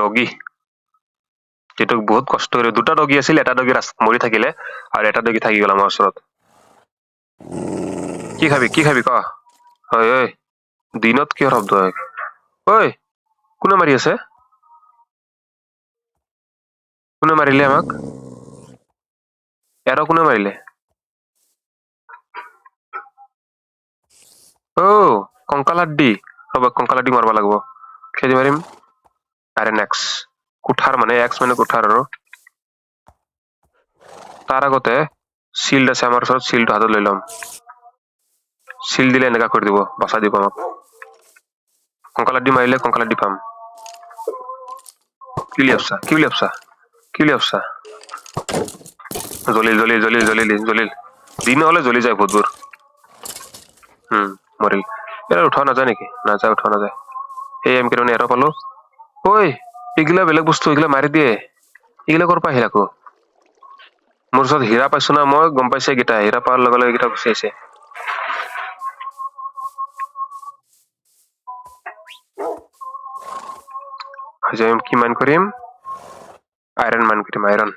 Doggy যেটোক বহুত কষ্ট কৰি দুটা ডগি আছিল এটা ডগি ৰাস্তাত মৰি থাকিলে আৰু এটা ডগি থাকি গ'ল আমাৰ ওচৰত কি খাবি ক ঐ দিনত কি শব্দ হয় ঐ কোনে মাৰি আছে কোনে মাৰিলে আমাক এৰ কোনে মাৰিলে কংকালাড্ডি ৰ'বা কংকালাড্ডি মাৰবা লাগিব খেদি মাৰিম আইৰন এক্স কুঠাৰ মানে এক্স মানে কুঠাৰ আৰু তাৰ আগতে শিল্ড আছে আমাৰ ওচৰত শিল্ড হাতত লৈ ল'ম শিল্ড দিলে এনেকা কৰি দিব বাচা দিব আমাক কংকালাড্ডি মাৰিলে কংকালাড্ডি পাম কি বুলি ভাবছা জ্বলিল দিন হলে জ্বলি যায় ভূতবোৰ মৰিল এৰা উঠাও নাযায় নেকি নাযায় উঠাও নাযায় এই এম কেনে এৰা পালো ঐ এইগিলা বেলেগ বস্তু এইগিলা মাৰি দিয়ে এইগিলা কৰ পৰা আহিল আকৌ মোৰ ওচৰত হীৰা পাইছো না মই গম পাইছো এইকেইটা হীৰা পাৱাৰ লগে লগে এইকেইটা গুচি আহিছে কি মাইন কৰিম আইৰন মাইন কৰিম আইৰন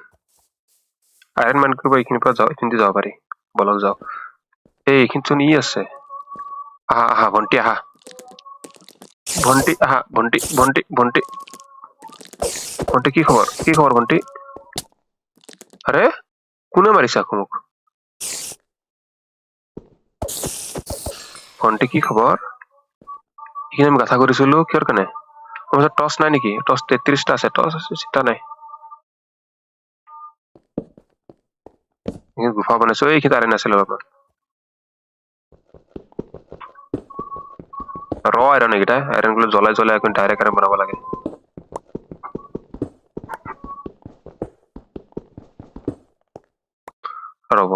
মাইন কৰিব এইখিনিৰ পৰা যাওঁ এইখিনিতে যাব পাৰি বলক যাওঁ এইখিনিত চোন ই আছে আহা ভণ্টি আহা ভণ্টি কি খবৰ ভণ্টি আৰে কোনে মাৰিছে আকৌ মোক ভণ্টি কি খবৰ এইখিনি আমি গাথা কৰিছিলো কিহৰ কাৰণে মোৰ ওচৰত টৰ্চ নাই নেকি টৰ্চ 33টা আছে টৰ্চ আছে চিন্তা নাই গুফা বনাইছো এইখিনি আইৰন আছিল অলপমান ৰ আইৰন এইকেইটা আইৰন গুলো জ্বলাই এখন ডাইৰেক্ট আইৰন বনাব লাগে ৰব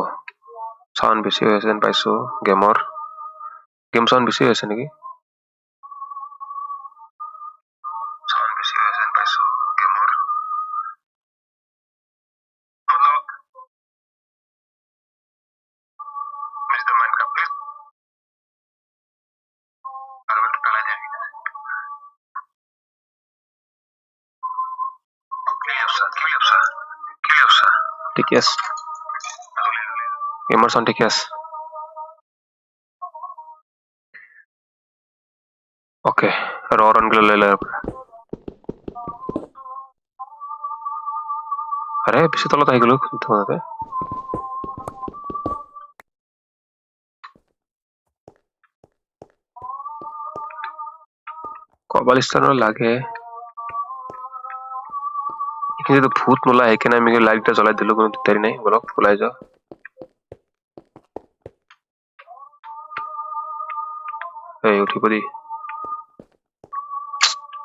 সাউন্ড বেছি হৈ আছে যেন পাইছো গেম সাউন্ড বেছি হৈ আছে নেকি ঠিকে আছে গেমৰ সাউন্ড ঠিকে আছে ওকে ৰন গুলো লৈ লয় আৰে বেশি তলত আহি গেলো তোমাদেৰ কবালিস্তানৰ লাগে এখানে তো ভূত নোলায় এখানে আমি লাইটটা জ্বলাই দিলো কোনো দেরি নাই বলক ওলাই যাও এই উঠি পড়ি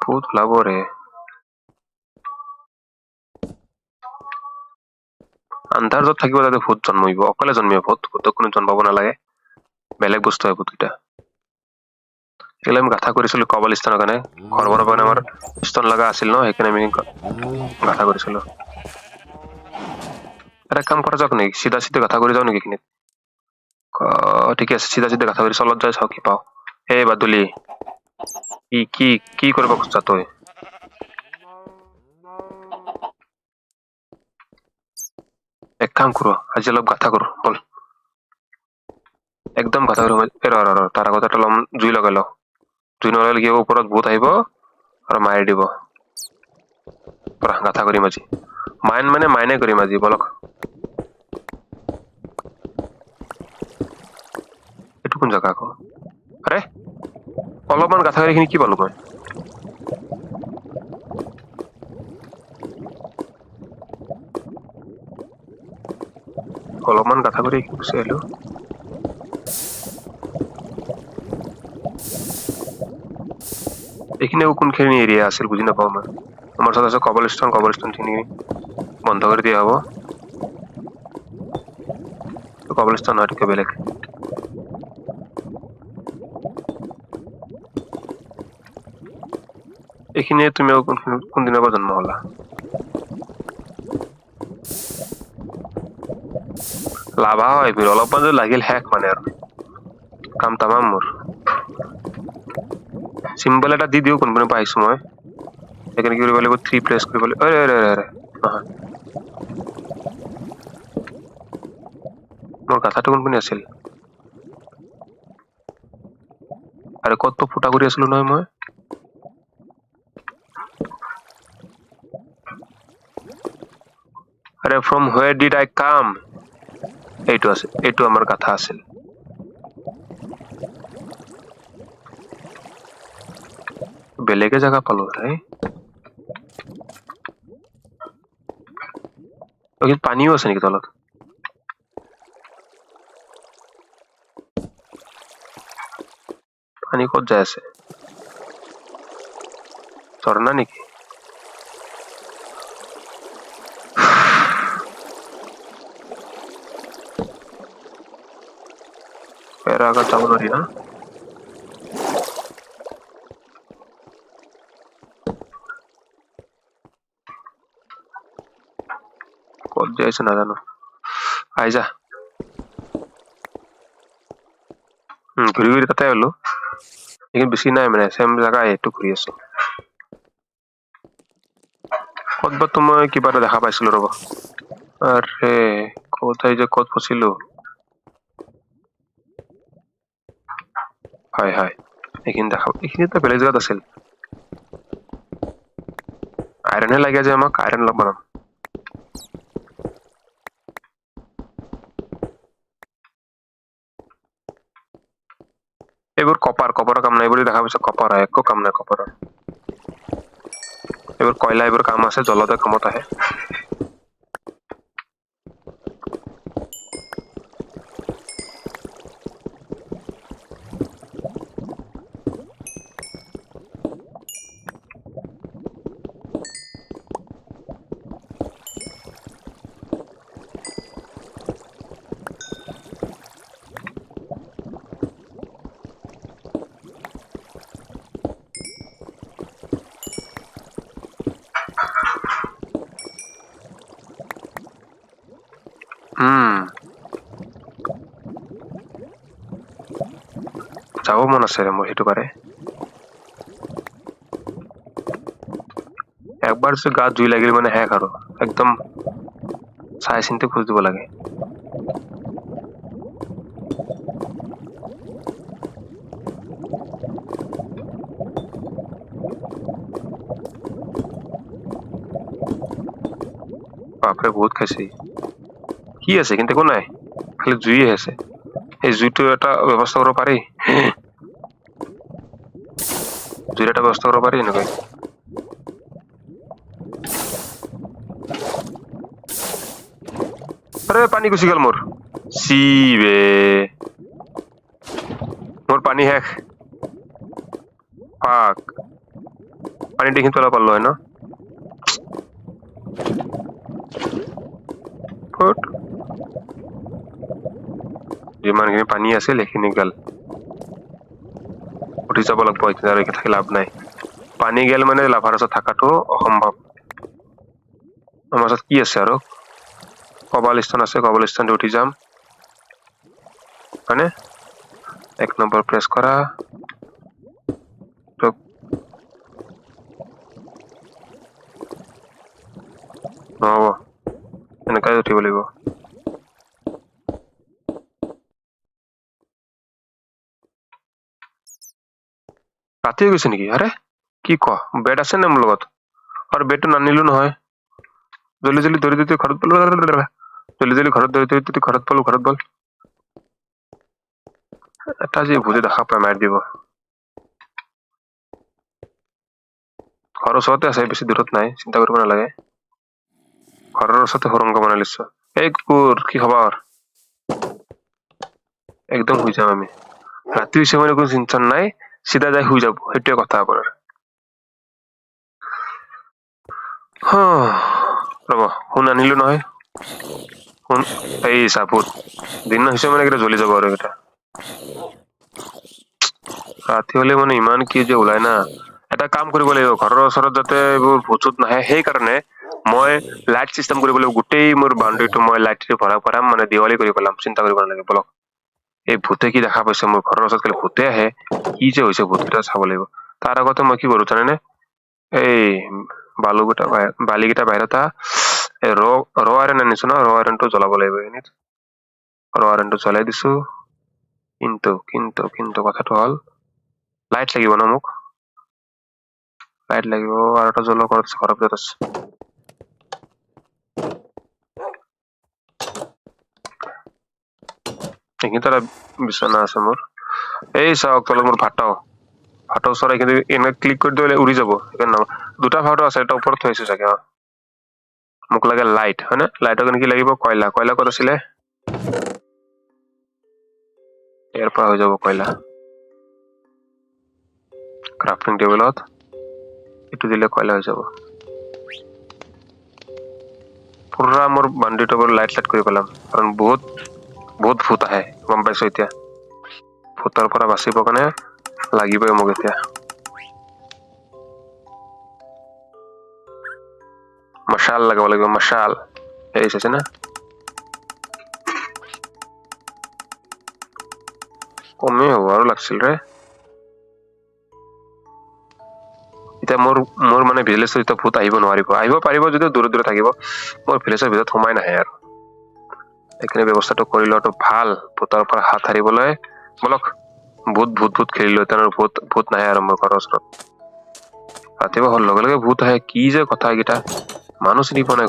ভূত ওলাব রে আন্ধাৰ য'ত থাকিব তাতে ভূত জন্মিব অকলে জন্মিব ভূতক কোনো জন্মাব নালাগে বেলেগ বস্তু হয় ভূতকেইটা এগুলো আমি গাথা কৰিছিলো কবলিস্তানৰ কাৰণে ঘৰ বনাব কাৰণে আমাৰ ষ্টন লগা আছিল ন সেইকাৰণে আমি গাথা কৰিছিলো আৰে কাম কৰা যাক নেকি সিধা সিধা গাথা কৰি যাও নেকি এইখিনিত ঠিক আছে সিধা সিধা গাথা কৰি চলত যাই চাও কি পাও এই বাদুলি কি কৰিব খুজছা তই এক কাম কৰো আজি অলপ গাথা কৰো বল একদম গাথা কৰো তাৰ আগতে এটা জুই লগাই লও জুই লগালে কি ওপৰত ভূত আহিব আৰু মাৰি দিব পুৰা গাথা কৰিম আজি মাইনে কৰিম আজি বলক এইটো কোন জায়গা আকৌ আৰে অলপমান গাথা কৰি কি পালো মই অলপমান গাথা কৰি গুচি আহিলো এইখিনি কোনখিনি এৰিয়া আছিল বুজি নাপাওঁ মই আমাৰ ওচৰত আছে কবলস্টোন খিনি বন্ধ কৰি দিয়া হ'ব কবলস্টোন হয় ঠিক বেলেগ এইখিনি তুমি কোনদিনৰ পৰা জন্ম হলা লাভা হয় অলপমান যদি লাগিল হেক মানে আৰু কাম তামাম মোৰ চিম্বল এটা দি দিও কোনপিনৰ পৰা আহিছো মই এখানে কি কৰিব লাগিব 3 প্ৰেছ কৰিব লাগিব আৰে আৰে আৰে নহয় মোৰ কথাটো কোনপিনে আছিল আৰে কত ফুটা কৰি আছিলো নহয় মই আৰে from where did I come এইটো আমাৰ কথা আছিল বেলেগে জায়গা পালো ৰে ওই পানীও আছে নেকি তলত পানী ক'ত যায় আছে ঝৰ্ণা নেকি এৰ আগা যাব নোৱাৰি না ক'ত যাইছে নাজানো আই যা ঘূৰি ঘূৰি তাতে হলো लेकिन বেছি নাই মানে সেম জায়গা এইটো ঘূৰি আছো ক'তবা তো মই কিবা এটা দেখা পাইছিলো ৰবা আৰে ক'ত ফচিলো হয় হয় এইখিনিতো বেলেগ জায়গাত আছিল আইৰণে লাগে যে আমাক আইৰণ লগ বনাম এইবোৰ কপাৰৰ কাম নাই বুলি দেখা পাইছো কপাৰ একো কাম নাই কপাৰৰ এইবোৰ কয়লা এইবোৰ কাম আছে জলতে কামত আহে যাব মন আছে ৰে মোৰ সেইটো পাৰে একবাৰ যে গাত জুই লাগিল মানে শেষ আৰু একদম চাই চিন্তি খোজ দিব লাগে বাপৰে বহুত খাইছে কি আছে কিন্তু একো নাই খালি জুই আছে এই জুইটো এটা ব্যৱস্থা কৰিব পাৰি জুইৰ এটা ব্যৱস্থা কৰিব পাৰি এনেকৈ আরে পানি গুছি গেল মোর সিবে মোর পানি শেষ ফাক পানি দেখি তোলা পারলো হয় না ফুট যিমানখিনি পানী আছিল সেইখিনি গেল উঠি যাব লাগব এতিয়া আৰু থাকি লাভ নাই পানী গেল মানে লাভাৰ ওচৰত থাকাটো অসম্ভৱ আমাৰ ওচৰত কি আছে আৰু কবালিস্তান আছে কবালিস্তান উঠি যাম মানে 1 নম্বৰ প্ৰেছ কৰা তো নহব এনেকৈ উঠিব লাগিব ৰাতি হৈ গৈছে নেকি আৰে কি ক বেড আছে নে মোৰ লগত আৰু বেডটো নানিলো নহয় জলদি জলদি দৌৰি দৌৰি ঘৰত পালো জলদি জলদি ঘৰত দৌৰি দৌৰি ঘৰত পালো এটা যে ভূতে দেখা পাই মাৰি দিব ঘৰৰ ওচৰতে আছে বেছি দূৰত নাই চিন্তা কৰিব নালাগে ঘৰৰ ওচৰতে সুৰংগ বনাই লৈছো এই কুকুৰ কি খবৰ একদম শুই যাম আমি ৰাতি হৈছে মানে কোনো চিন্তা নাই চিধা যাই শুই যাব সেইটোৱে কথা আপোনাৰ ৰব শুন আনিলো নহয় শুন এই চাপুত দিন হৈছে মানে কেইটা জ্বলি যাব আৰু এটা ৰাতি হলে মানে ইমান কি যে ওলাই না এটা কাম কৰিব লাগিব ঘৰৰ ওচৰত যাতে এইবোৰ ভূত নাহে সেই কাৰণে মই লাইট সিস্টেম কৰিব লাগিব গোটেই মোৰ বাউণ্ডাৰীটো মই লাইটেৰে ভৰাম মানে দিৱালী কৰি পেলাম চিন্তা কৰিব নালাগে বলক এই ভূতে কি দেখা পাইছে মোৰ ঘৰৰ ওচৰত খালি ভূতে আহে কি যে হৈছে ভূতকেইটা চাব লাগিব তাৰ আগতে মই কি কৰো জানেনে এই বালিকেইটা বাহিৰত এই ৰ আইৰণ আনিছো ন ৰ আইৰণটো জ্বলাব লাগিব এইখিনিত ৰ আইৰণটো জ্বলাই দিছো কিন্তু কথাটো হ'ল লাইট লাগিব ন মোক লাইট লাগিব আৰু এটা জ্বলোৱা ঘৰৰ ভিতৰত আছে এইখিনিত এটা বিচনা আছে মোৰ এই চাওক তলত মোৰ ভাটাও ওচৰত কিন্তু এনে ক্লিক কৰি দিলে উৰি যাব সেইকাৰণে দুটা ভাটো আছে এটা ওপৰত থৈছো চাগে মোক লাগে লাইট হয় না লাইটৰ কাৰণে কি লাগিব কয়লা ক'ত আছিলে ইয়াৰ পৰা হৈ যাব কয়লা ক্ৰাফটিং টেবলত এইটো দিলে কয়লা হৈ যাব পুৰা মোৰ বাউণ্ডাৰীটো লাইট কৰি পেলাম কাৰণ বহুত ভূত আহে গম পাইছো এতিয়া ভূতৰ পৰা বাচিব কাৰণে লাগিবই মোক এতিয়া মশাল লগাব লাগিব মশাল এই আছে না কমে হ'ব আৰু লাগছিল ৰে এতিয়া মোৰ মানে ভিলেজৰ এতিয়া ভূত আহিব পাৰিব যদিও দূৰে থাকিব মোৰ ভিলেজৰ ভিতৰত সোমাই নাহে আৰু এইখিনি ব্যৱস্থাটো কৰি লোৱাটো ভাল ভূতৰ পৰা হাত সাৰিবলৈ বলক ভূত খেলিলো তাৰ ভূত নাহে আৰু মোৰ ঘৰৰ ওচৰত ৰাতিপুৱা হোৱাৰ লগে লগে ভূত আহে কি যে কথা এইকেইটা মানুহ চিনি পোৱা নাই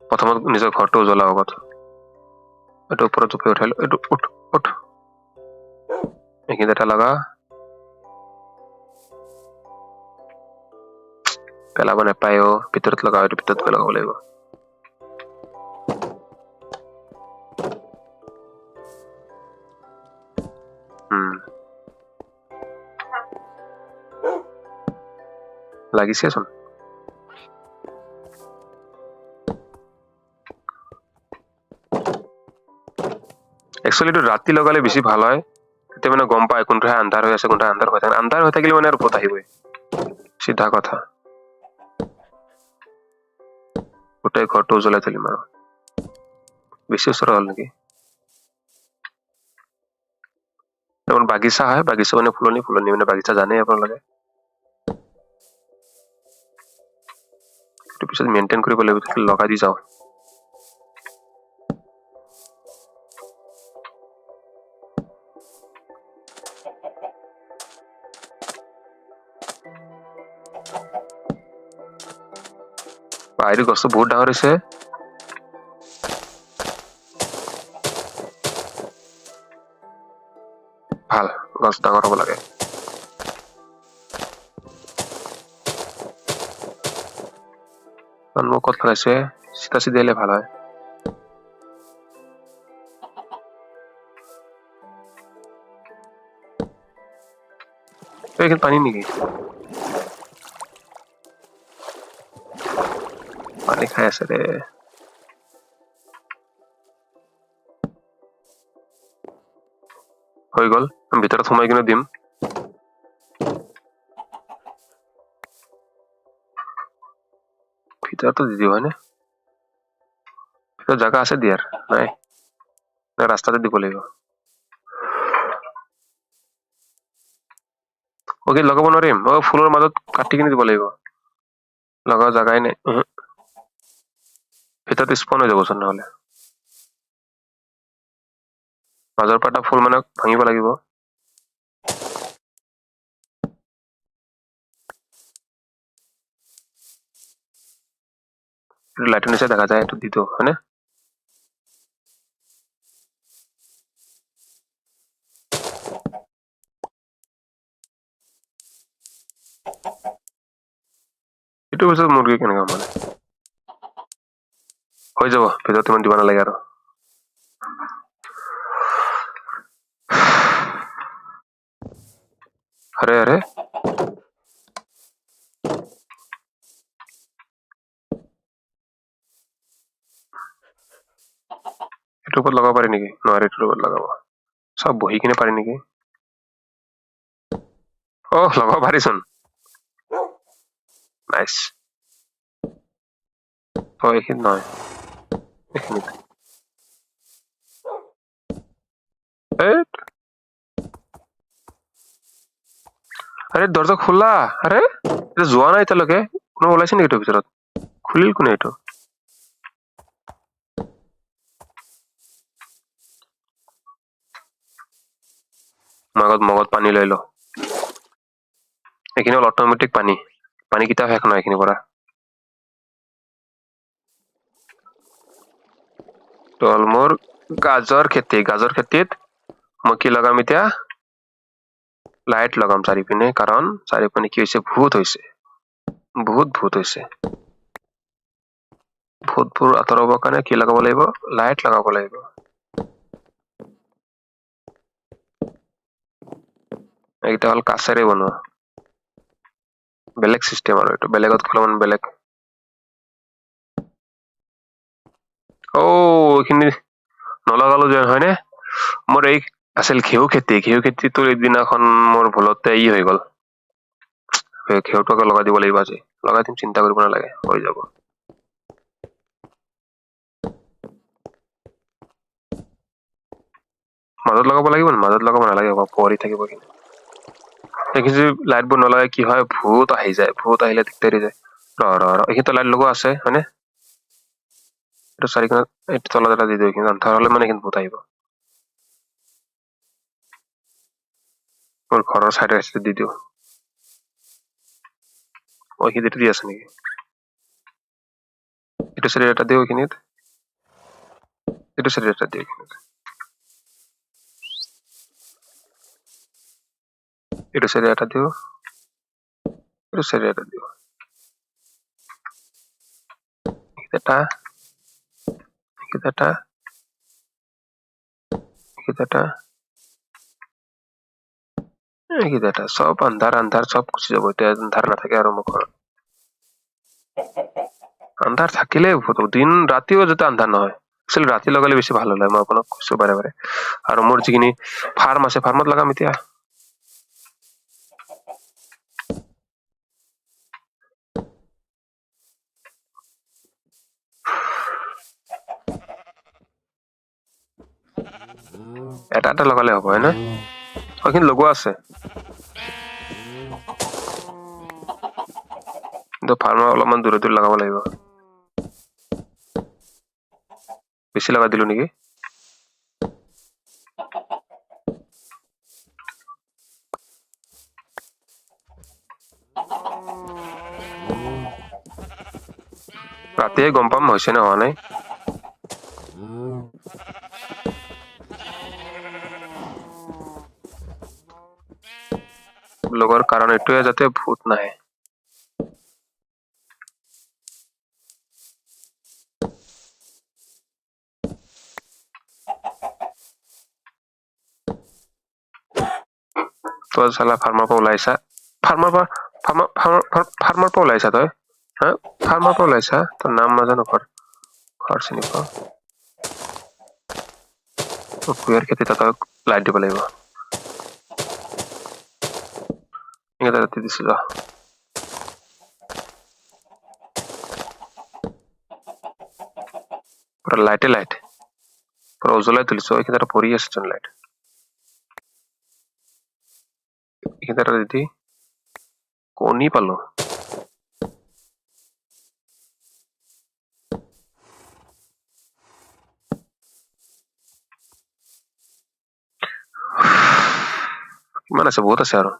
প্ৰথমত নিজৰ ঘৰটো জ্বলাও আগত এইটো ওপৰত জুপি উঠালো এইটো উঠ এইখিনিত এটা লগা পেলাব নাপায় ভিতৰত লগাও এইটো ভিতৰত গৈ লগাব লাগিব লাগিছেচোন একচুৱেলি এইটো ৰাতি লগালে বেছি ভাল হয় তেতিয়া মানে গম পায় কোনটোহে আন্ধাৰ হৈ আছে কোনটোহে আন্ধাৰ হৈ থাকে আন্ধাৰ হৈ থাকিলে মানে আৰু ভূত আহিবই চিধা কথা গোটেই ঘৰটো জ্বলাই থলিম আৰু বেছি ওচৰ হ'ল নেকি যেমন বাগিচা হয় বাগিচা মানে ফুলনি মানে বাগিচা জানেই আপোনালোকে এইটো পিছত মেইনটেইন কৰিব লাগিব লগাই দি যাওঁ বাহিৰ গছটো বহুত ডাঙৰ হৈছে ভাল গছ ডাঙৰ হ'ব লাগে মোক ক'ত পেলাইছে চিধা আহিলে ভাল হয় এইখিনি পানী নেকি পানী খাই আছে দে হৈ গ'ল ভিতৰত সোমাই কিনে দিম ভিতৰতো দি দিওঁ হয়নে ভিতৰত জাগা আছে দিয়াৰ নাই ৰাস্তাতে দিব লাগিব ওকে লগাব নোৱাৰিম ফুলৰ মাজত কাটি কিনে দিব লাগিব লগাব জাগাই নাই ভিতৰত স্পন হৈ যাবচোন নহ'লে মাজৰ পৰা ফুল মানে ভাঙিব লাগিব লাইটৰ নিচা দেখা যায় এইটো দি দিওঁ হয়নে এইটো পিছত মুৰ্গী কেনেকুৱা মানে হৈ যাব ভিতৰত ইমান দিব নালাগে আৰু আৰে এইটোৰ ওপৰত লগাব পাৰি নেকি নোৱাৰি এইটোৰ ওপৰত লগাব চব বহি কিনে পাৰি নেকি লগাব পাৰিচোন নাইচ এইখিনিত নহয় এইখিনিত আৰে দৰ্জা খোলা। আৰে এটা যোৱা নাই এতিয়ালৈকে, কোনো ওলাইছে নেকি এইটোৰ ভিতৰত? খুলিল কোনে এইটো? মগত পানী লৈ ল। এইখিনি হ'ল অট'মেটিক পানী। পানী কেতিয়াও শেষ নহয় এইখিনিৰ পৰা। তো হ'ল মোৰ গাজৰ খেতিত মই কি লগাম এতিয়া? লাইট লগাম চাৰিপিনে, কাৰণ চাৰিপিনে কি হৈছে? ভূত হৈছে। ভূত হৈছে। ভূতবোৰ আঁতৰাবৰ কাৰণে কি লগাব লাগিব? লাইট লগাব লাগিব। এইটা হ'ল কাছেৰে বনোৱা। বেলেগ চিষ্টেম আৰু এইটো, বেলেগত অলপমান বেলেগ। এইখিনি নলগালো যে, হয়নে? মোৰ এই আছিল ঘেঁহু খেতিটোৰ এদিনাখন মোৰ ভুলতে হৈ গ'ল। ঘেঁহুটোকে লগাই দিব লাগিব আজি। লগাই দিম, চিন্তা কৰিব নালাগে, হৈ যাব। মাজত লগাব লাগিব, মাজত লগাব নালাগে, পৰি থাকিব কিন্তু। এইখিনি যদি লাইটবোৰ নলগাই কি হয়? ভূত আহি যায়, ভূত আহিলে দিগদাৰি যায়। এইখিনিতো লাইট লগোৱা আছে, হয়নে? এইটো চাৰিখনত, এইটো তলত এটা দি দিওঁ, এইখিনি আন্ধাৰ হ'লে মানে এইখিনিত ভূত আহিব। মোৰ ঘৰৰ চাইডে দি দিওঁ। এইখিনিত দি আছে নেকি? এইটো চাইডে এটা দিওঁ, এইখিনিত। এইটো চাইডে এটা দিওঁ, এইখিনিত। এইটো চাইডে এটা দিওঁ, এইটো চাইডে এটা দিওঁ। এটা সব আন্ধাৰ সব গুচি যাব। এতিয়া আন্ধাৰ নাথাকে আৰু মোৰ ঘৰত। আন্ধাৰ থাকিলে দিন ৰাতিও যাতে আন্ধাৰ নহয়। একচুৱেলি ৰাতি লগালে বেছি ভাল হ'লে, মই আপোনাক কৈছো বাৰে বাৰে। আৰু মোৰ যিখিনি ফাৰ্ম আছে, ফাৰ্মত লগাম এতিয়া। এটা লগালে হ'ব, হয় না? এইখিনি লগোৱা আছে, কিন্তু ফাৰ্মৰ অলপমান দূৰে দূৰে লগাব লাগিব। বেছি লগাই দিলো নেকি? ৰাতিয়ে গম পাম হৈছে নে হোৱা নাই। লগৰ কাৰণ এইটোৱে যাতে ভূত নাহে। তই চালা ফাৰ্মৰ পৰা ওলাইছা, ফাৰ্মৰ পৰা ওলাইছা তই, হা? ফাৰ্মৰ পৰা ওলাইছা, তোৰ নাম নাজানো, ঘৰ চিনি পাওঁ। কুঁহিয়াৰ খেতি তই লাইট দিব লাগিব। এটা ৰাতি দিছো যা। পুৰা লাইটে লাইট, পুৰা উজ্বলাই তুলিছো। এইখিনি এটা ভৰি আছে চোন লাইট। এইখিনি এটা দি কণী পালো। কিমান আছে? বহুত আছে আৰু।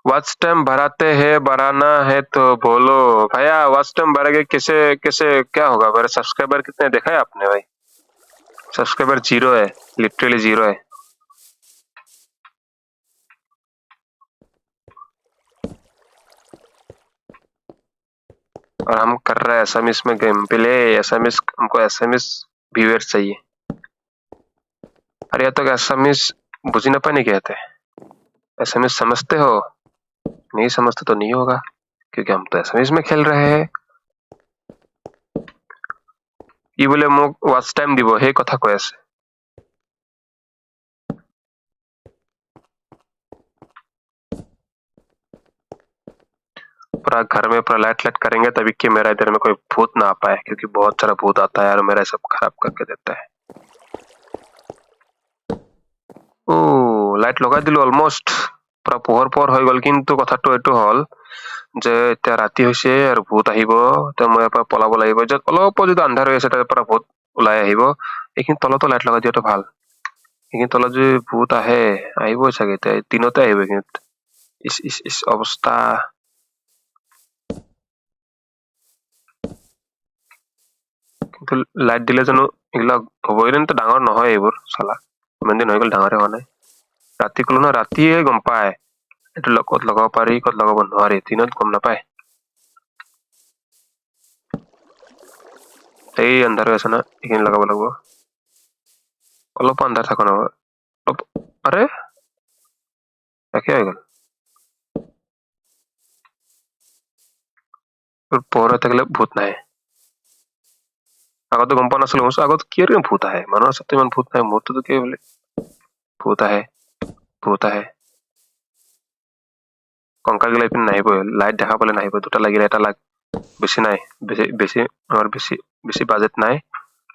वॉच टाइम बढ़ाते हैं, बढ़ाना है तो बोलो भैया। वॉच टाइम बढ़ेगा कैसे कैसे क्या होगा? मेरे सब्सक्राइबर कितने देखा है आपने भाई? सब्सक्राइबर 0 है, लिटरली 0 है। और हम कर रहे हैं एसएमएस में गेम प्ले। एसएमएस, हमको एसएमएस व्यूअर्स चाहिए। अरे तो एसएमएस बुझी ना पानी कहते हैं। एसएमएस समझते हो? नहीं समझते तो नहीं होगा, क्योंकि हम तो एसएमएस में खेल रहे हैं। ই বোলে মোক ওয়াচ টাইম দিব, সেই কথা কৈ আছে। पूरा घर में पूरा लाइट लाइट करेंगे तभी कि मेरा इधर में कोई भूत ना आ पाए, क्योंकि बहुत सारा भूत आता है और मेरा सब खराब करके देता है। লাইট লগাই দিলো অলমোস্ট পুৰা পোহৰ হৈ গ'ল কিন্তু কথাটো এইটো হ'ল যে এতিয়া ৰাতি হৈছে আৰু ভূত আহিব এতিয়া মই ইয়াৰ পৰা পলাব লাগিব য'ত অলপ যদি আন্ধাৰ হৈ আছে তাৰ পৰা ভূত ওলাই আহিব এইখিনি তলতো লাইট লগাই দিয়াটো ভাল এইখিনি তলত যদি ভূত আহে আহিবই চাগে এতিয়া দিনতে আহিব এইখিনিত ইচ ইচ ইচ অৱস্থা কিন্তু লাইট দিলে জানো এইবিলাক হ'বই কিন্তু ডাঙৰ নহয় এইবোৰ চালা ইমান দিন হৈ গ'ল ডাঙৰে হোৱা নাই ৰাতি কলো ন ৰাতিয়ে গম পায় এইটো ক'ত লগাব পাৰি ক'ত লগাব নোৱাৰি দিনত গম নাপায় এই আন্ধাৰ হৈ আছে না এইখিনি লগাব লাগিব অলপ আন্ধাৰ থাকো ন আৰে একে হৈ গ'ল পোহৰ হৈ থাকিলে ভূত নাহে আগতে গম পোৱা নাছিলো আগত কি আৰু ভূত আহে মানুহৰ ওচৰত ইমান ভূত নাহে মোৰটোতো কি বোলে ভূত আহে কংকাল গিলা ইপিনে নাহিবই লাইট দেখা পালে নাহিব দুটা লাগিলে এটা লাগ বেছি নাই বেছি আমাৰ বেছি বাজেট নাই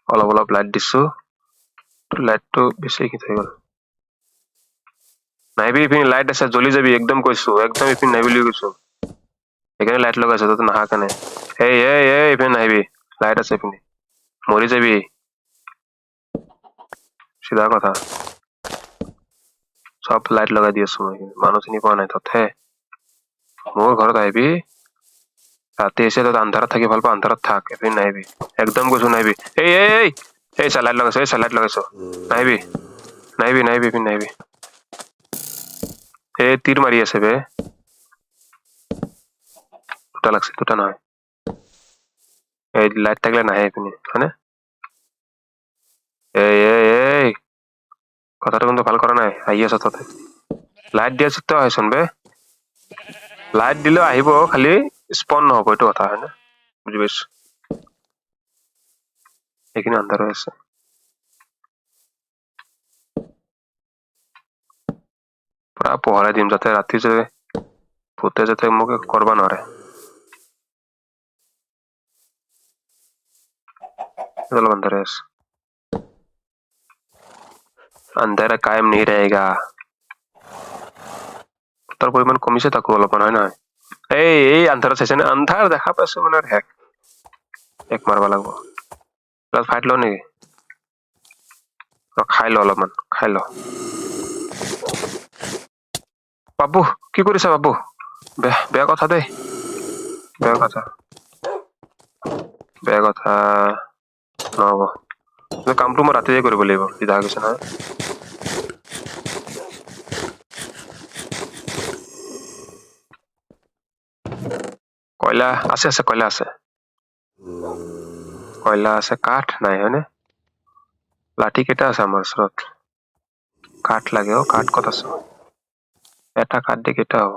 অলপ লাইট দিছো লাইটটো বেছি হৈ গ'ল নাহিবি ইপিনে লাইট আছে জ্বলি যাবি একদম কৈছো একদম ইপিনে নাহিবি বুলি কৈছো সেইকাৰণে লাইট লগাইছো তই নাহা কাৰণে এই ইপিনে নাহিবি লাইট আছে ইপিনে মৰি যাবি চিধা কথা সব লাইট লগাই দি আছো মই মানুহ চিনি পোৱা নাই তথে মোৰ ঘৰত আহিবি ৰাতি এসে তই আন্ধাৰত থাকি ভাল পা আন্ধাৰত থাক এপিনে নাহিবি একদম কৈছো নাহিবি এই লাইট লগাইছো নাহিবি এপিনে নাহিবি এই তীৰ মাৰি আছে বে দুটা লাগছে দুটা নহয় এই লাইট থাকিলে নাহে এপিনে হয়নে এই কথাটো কিন্তু ভাল কৰা নাই আহি আছ ততে লাইট দিয়া চুত্তা হয়চোন বে লাইট দিলেও আহিব খালি স্পন নহব এইটো কথা হয়নে বুজি পাইছো এইখিনি আন্ধাৰ হৈ আছে পুৰা পোহৰাই দিম যাতে ৰাতি যে ভূতে যাতে মোক কৰিব নোৱাৰে অলপ আন্ধাৰ হৈ আছে अंधेरा कायम नहीं रहेगा তাৰ পৰিমাণ কমিছে তাকো অলপমান হয় নহয় এই আন্ধাৰত চাইছে নে আন্ধাৰ দেখা পাইছো মানে হেক এক মাৰবা লাগিব প্লাস ফাইট ল নেকি খাই ল অলপমান খাই ল বাবু কি কৰিছা বাবু বেয়া কথা দেই বেয়া কথা নহব কামটো মই ৰাতিয়ে কৰিব লাগিব সিধা গৈছে নহয় কয়লা আছে কয়লা আছে কাঠ নাই হয়নে লাঠি কেইটা আছে আমাৰ ওচৰত কাঠ লাগে কাঠ ক'ত আছে এটা কাঠ দি কেইটা হ'ব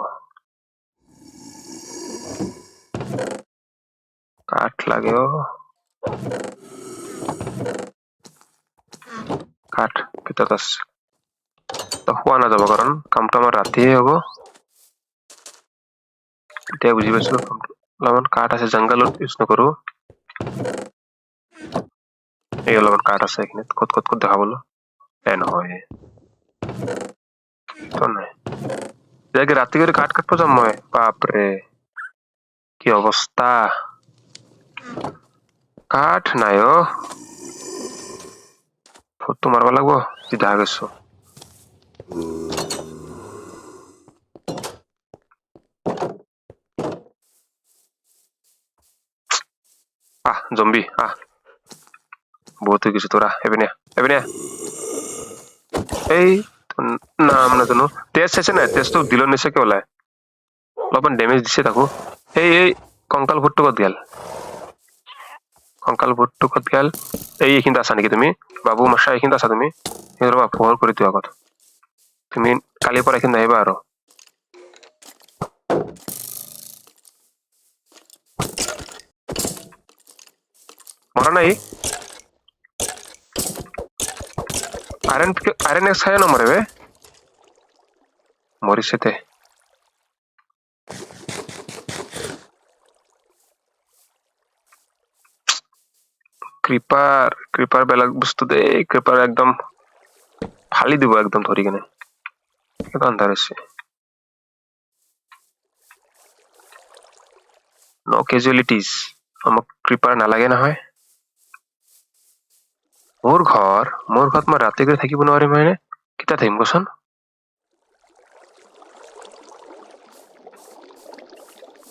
কাঠ লাগে কাঠ ভিতৰত আছে তো খোৱা নাযাব কাৰণ কামটো আমাৰ ৰাতিয়ে হ'ব এতিয়া বুজি পাইছো অলপমান কাঠ আছে জংঘলত ইউজ নকৰো এই অলপমান কাঠ আছে এইখিনিত ক'ত দেখাবলৈ নহয় তো নাই যাকে ৰাতি কৰি কাঠ কাটব যাম মই বাপৰে কি অৱস্থা কাঠ নাই ফটো মারবা লাগবো সিধা গেছো জম্বি বহুত হৈ গৈছে তোরা এপিনে এই নাম নাজানো তেজ চাইছে নাই তেজটো দিল নিচাকে ওলাই অলপমান ডেমেজ দিছে তাকো এই কঙ্কাল ভূতটো ক'ত গেল এইখিনিত আছা নেকি তুমি বাবু মাসা এইখিনিত আছা তুমি ৰবা পোহৰ কৰি দিওঁ আগত তুমি কালিৰ পৰা এইখিনি নাহিবা আৰু মৰা নাই আইৰন এক্স খাই নমৰে বে মৰিছে তে ক্ৰিপাৰ বেলেগ বস্তু দেই ক্ৰিপাৰ একদম ফালি দিব একদম ধৰি কেনে এটা আন্ধাৰ হৈছে নো কেজুৱেলিটিজ আমাক ক্ৰিপাৰ নালাগে নহয় মোৰ ঘৰত মই ৰাতি গৈ থাকিব নোৱাৰিম হয়নে কেতিয়া থাকিম কচোন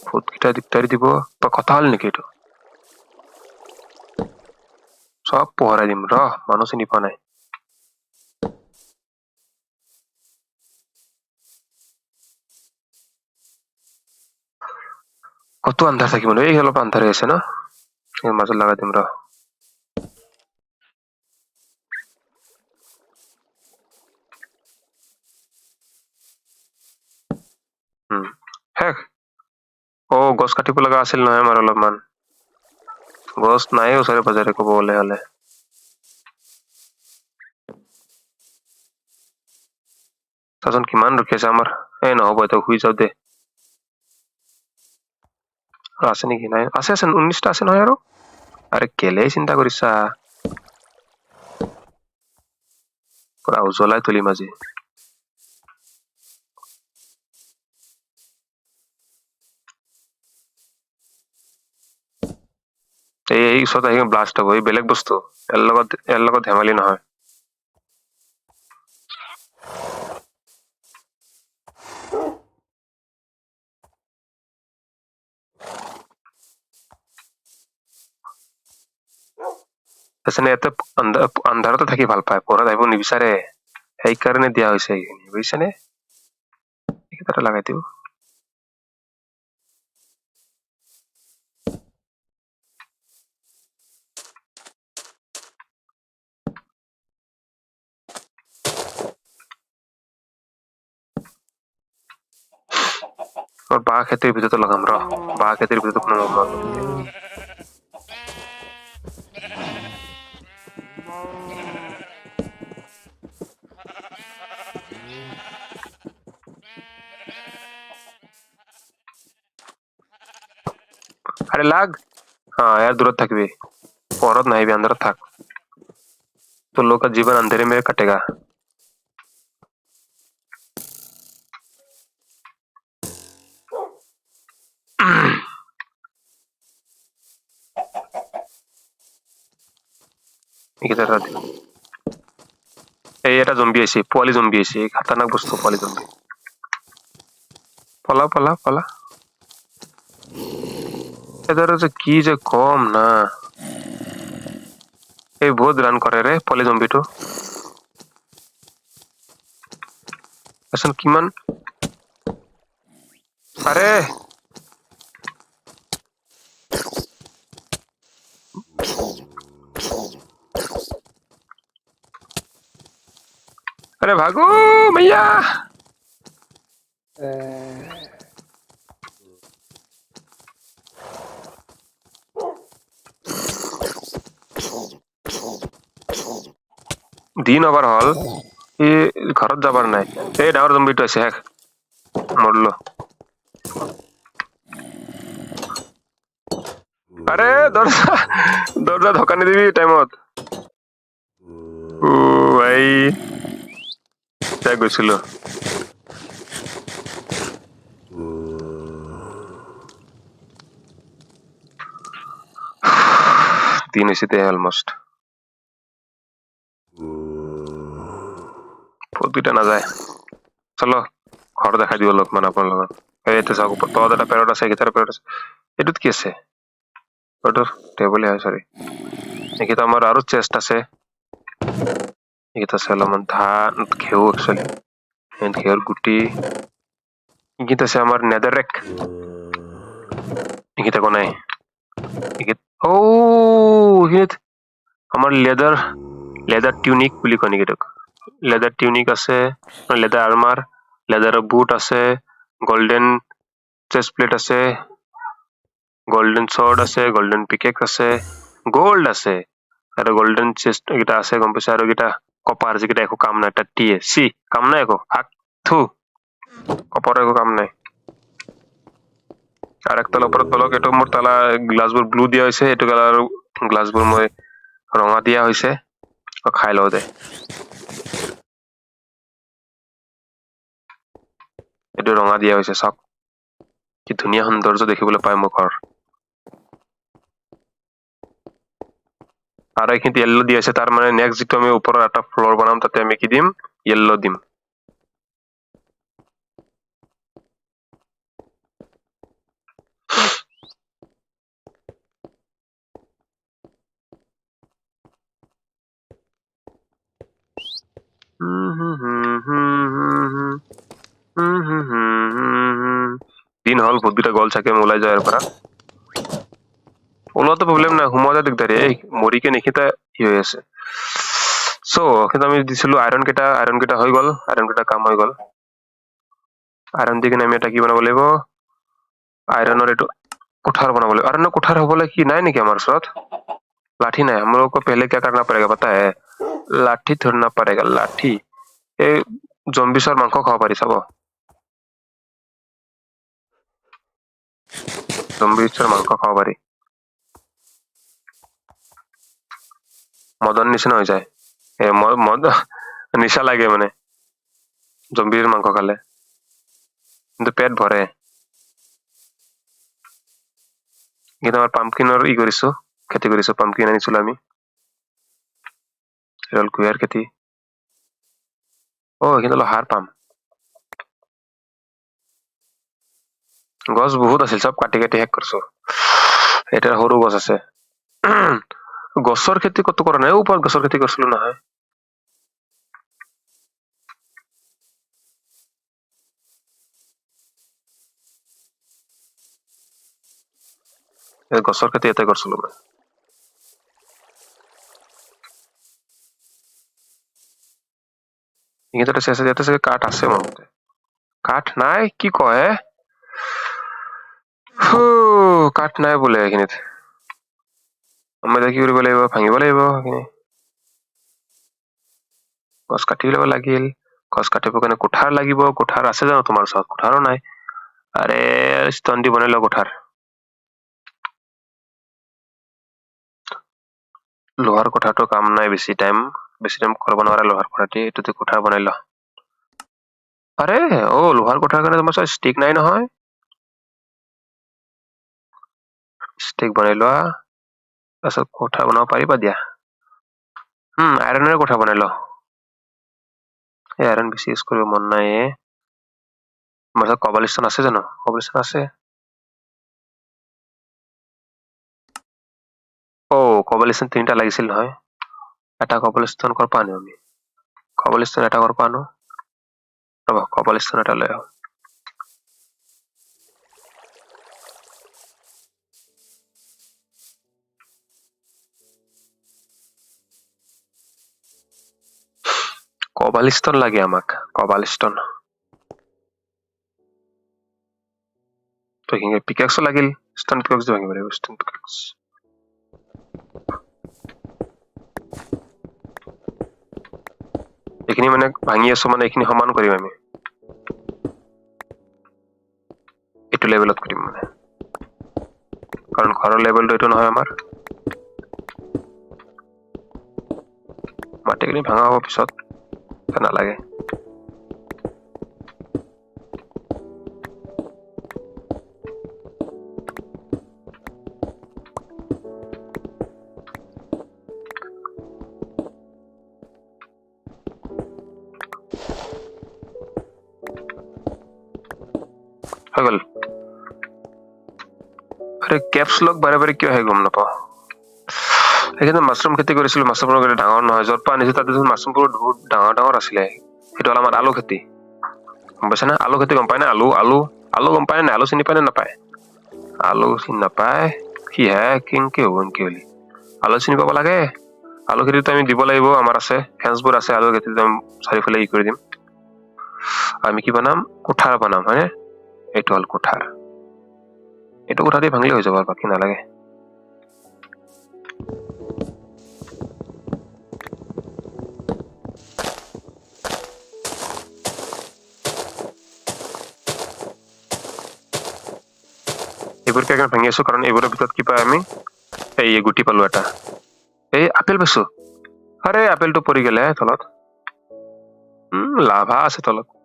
ভূতকেইটা দিগদাৰি দিব বা কথা হ'ল নেকি এইটো সব পোহৰাই দিম মানুহ চিনি পোৱা নাই কত আন্ধাৰ থাকিব ন এই অলপ আন্ধাৰ আছে ন এই মাজত লগাই দিম শেষ গছ কাটিব লগা আছিল নহয় আমাৰ অলপমান গছ নাই ওচৰে পাজৰে ক'ব গ'লে হ'লে তাজন কিমান ৰখি আছে আমাৰ এই নহ'ব এতিয়া শুই যাওঁ দে আছে নেকি নাই আছে 19টা আছে নহয় আৰু আৰে কেলে চিন্তা কৰিছা পুৰা উজ্বলাই তুলিম আজি এই ওচৰত আহি ব্লাষ্ট হ'ব এই বেলেগ বস্তু ইয়াৰ লগত ধেমালি নহয় তাৰপিছত ইয়াতে আন্ধাৰতে থাকি ভাল পায় পোহৰত আহিব নিবিচাৰে সেইকাৰণে দিয়া হৈছে এইখিনি বুজিছেনে এইকেইটা লগাই দিওঁ বাঁহ খেতিৰ ভিতৰতে লগাম বাঁহ খেতিৰ ভিতৰত কোনো লগাম আরে লাগ हाँ यार दूर থাকিবি औरत नहीं भी अंदर थक तो लोग का जीवन अंधेरे में कटेगा এই এটা জম্বি আছে পোৱালি জম্বি আছে খতৰনাক বস্তু পোৱালি জম্বি পলা পলা পলা এদার যে কি যে কম না এই বহুত রান করে রে পোৱালি জম্বিটো আসলে কিমান আরে अरे भागो मैया दिन ओवर हल ये घरत जाबार নাই এই ডাঙৰ জম্বিটো আছে শেষ মৰলো আরে দরজা ধক্কা নিদিবি টাইমত ও ভাই তাই গৈছিল দিন হৈছে অলমোস্ট দুইটা নাযায় চলো ঘৰ দেখাই দিব অলপমান আপোনাৰ লগত এইটো চাওক তলত এটা পেৰট আছে গিটাৰ পেৰট আছে এইটোত কি আছে পেৰটৰ টেবুল হয় সৰি এইকেইটা আমাৰ আৰু চেষ্ট আছে এইকেইটা আছে অলপমান ধান ঘেউ একচুৱেলি ঘেউৰ গুটি এইকেইটা আছে আমাৰ নেদাৰেক এইকেইটা একো নাই এইকেইটা আমাৰ লেদাৰ টিউনিক বুলি কয় নেকি লেদার টিউনিক আছে লেদার আর্মার লেদার বুট আছে গোল্ডেন চেস্ট প্লেট আছে গোল্ডেন sword আছে গোল্ডেন পিকেক্স আছে গোল্ড আছে আৰু গোল্ডেন চেস্ট এটা আছে গম পাইছা আৰু এটা কপাৰ যেটা একো কাম নাই এটা টিয়ে সি কাম নাই একো হাক থু কপাৰ একো কাম নাই আৰ এক তলা ওপৰত বলক এটো মোৰ তলা গ্লাসবোৰ ব্লু দিয়া হৈছে এটো কালাৰ গ্লাসবোৰ মই ৰঙা দিয়া হৈছে খাই লও দে এইটো ৰঙা দিয়া হৈছে চাওক কি ধুনীয়া সৌন্দৰ্য দেখিবলৈ পায় মোৰ ঘৰ আৰু এইখিনি য়েল্লো দিয়া আছে তাৰ মানে নেক্সট যেটো আমি ওপৰৰ এটা ফ্লোৰ বনাম তাতে আমি কি দিম য়েল্লো দিম দিন হল বহুত দুটা গল চাকে ওলাই যায় পৰা ওলোৱাটো প্ৰব্লেম নাই সোমোৱাটো দিগদাৰী এই মৰিকে নিখিতা কি হৈ আছে সো কিন্তু আমি দিছিলো আইৰন কেটা হৈ গল আইৰন কেটা কাম হৈ গল আইৰন দি কিনে আমি এটা কি বনাব লাগিব আইৰনৰ এইটো কোঠাৰ বনাব লাগিব আইৰনৰ কোঠাৰ হবলৈ কি নাই নেকি আমাৰ ওচৰত लाठी नहीं हम लोग को पहले क्या करना पड़ेगा पता है लाठी थोड़ना पड़ेगा लाठी ए জম্বিছৰ মাংস খাব পাৰি চাব জম্বিছৰ মাংস খাব পাৰি মদন নিচিনা হৈ যায় এ মদ নিচা লাগে মানে জম্বিৰ মাংস খালে কিন্তু পেট ভৰে কিন্তু আমাৰ পাম্পকিনৰ কৰিছো খেতি কৰিছো পাম্পকিন আনিছিলো আমি এডাল কুঁহিয়াৰ খেতি কিন্তু হাৰ পাম গছ বহুত আছিল সব কাটি কাটি শেষ কৰিছো এটা সৰু গছ আছে গছৰ খেতি কত কৰা নাই ওপৰত গছৰ খেতি কৰিছিলো নহয় এই গছৰ খেতি এটা কৰিছিলো মই ইহঁতে চেছে যেতে সে কাঠ আছে মতে কাঠ নাই কি কয় কাঠ নাই বোলে এইখিনিত আমি দেখি কৰিব লাগিব ভাঙিব লাগিব এইখিনি গছ কাটি ল'ব লাগিল গছ কাটিব কাৰণে কোঠাৰ লাগিব কোঠাৰ আছে জানো তোমাৰ ওচৰত কোঠাৰো নাই আৰে ষ্টন দি বনাই ল কোঠাৰ লোহাৰ কোঠাটো কাম নাই বেছি টাইম কৰিব নোৱাৰে লোহাৰ কোঠাটি এটোতে কোঠাৰ বনাই ল আৰে লোহাৰ কোঠাৰ কাৰণে তোমাৰ ওচৰত ষ্টিক নাই নহয় ষ্টিক বনাই লোৱা তাৰপিছত কোঠা বনাব পাৰিবা দিয়া আইৰনেৰে কোঠা বনাই ল আইৰন বেছি ইউজ কৰিব মন নাই মোৰ ওচৰত কবলস্টোন আছে জানো কবলস্টোন আছে কবলস্টোন তিনিটা লাগিছিল নহয় এটা কবলস্টোন কৰ পৰা আনো আমি কবলস্টোন এটা কৰ পৰা আনো ৰবা কবলস্টোন এটা লৈ আহো কবলস্টোন লাগে আমাক কবলস্টোন তো হিঙে পিকেক্স লাগিল ষ্টন পিকেক্স ভাঙিব লাগিব ষ্টন পিকেক্স এইখিনি মানে ভাঙি আছো মানে এইখিনি সমান কৰিম আমি এইটো লেভেলত কৰিম মানে কাৰণ ঘৰৰ লেভেলটো এইটো নহয় আমাৰ মাটিখিনি ভাঙা হ'ব পিছত নালাগে হৈ গল আৰে ক্যাপস লক বাৰে বাৰে কিয় হয় গম নাপাওঁ এখানে মাশৰুম খেতি কৰিছিলো মাশৰুমৰ খেতি ডাঙৰ নহয় যত পা আনিছো তাতে মাশৰুমবোৰ বহুত ডাঙৰ ডাঙৰ আছিলে সেইটো আমাৰ আলু খেতি গম পাইছা না আলু খেতি গম পায় না আলু গম পায় না আলু চিনি পায় না নাপায় আলু চিনি নাপায় কি হে কিংকে হলি আলু চিনি পাব লাগে আলু খেতিটো আমি দিব লাগিব আমাৰ আছে ফেন্সবোৰ আছে আলু খেতিটো আমি চাৰিফালে কৰি দিম আমি কি বনাম কোঠাৰ বনাম হয়নে এইটো হল কোঠাৰ এইটো কোঠাটি ভাঙিলে হৈ যাব আৰু বাকি নালাগে এইবোৰ কি ভাঙি আছো কাৰণ এইবোৰৰ ভিতৰত কি পাই আমি এই গুটি পালো এটা এই আপেল পাইছো আৰে আপেলটো পৰি গেলে তলত লাভা আছে তলত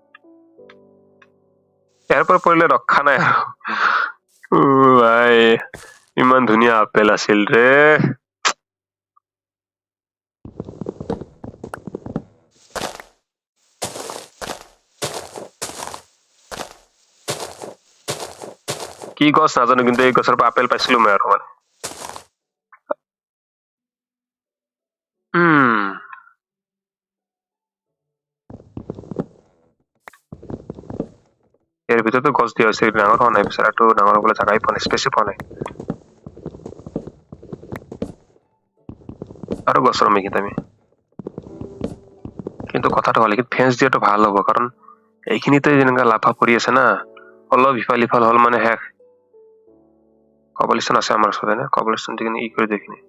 ইয়াৰ পৰা পৰিলে ৰক্ষা নাই আৰু ভাই ইমান ধুনীয়া আপেল আছিল ৰে কি গছ নাজানো কিন্তু এই গছৰ পৰা আপেল পাইছিলো মই আৰু মানে ইয়াৰ ভিতৰতো গছ দিয়া হৈছে ডাঙৰ হোৱা নাই বিচাৰাটো ডাঙৰ হ'বলৈ জাগাই পোৱা নাই স্পেচে পোৱা নাই আৰু গছৰ মেঘিত আমি কিন্তু কথাটো হ'ল কি ফেন্স দিয়াটো ভাল হ'ব কাৰণ এইখিনিতে যেনেকা লাফা পৰি আছে না অলপ ইফাল ইফাল হ'ল মানে শেষ কবলিস্টন আছে আমাৰ ওচৰতে না কবলিস্টন দি কিনে ই কৰি দেখিনি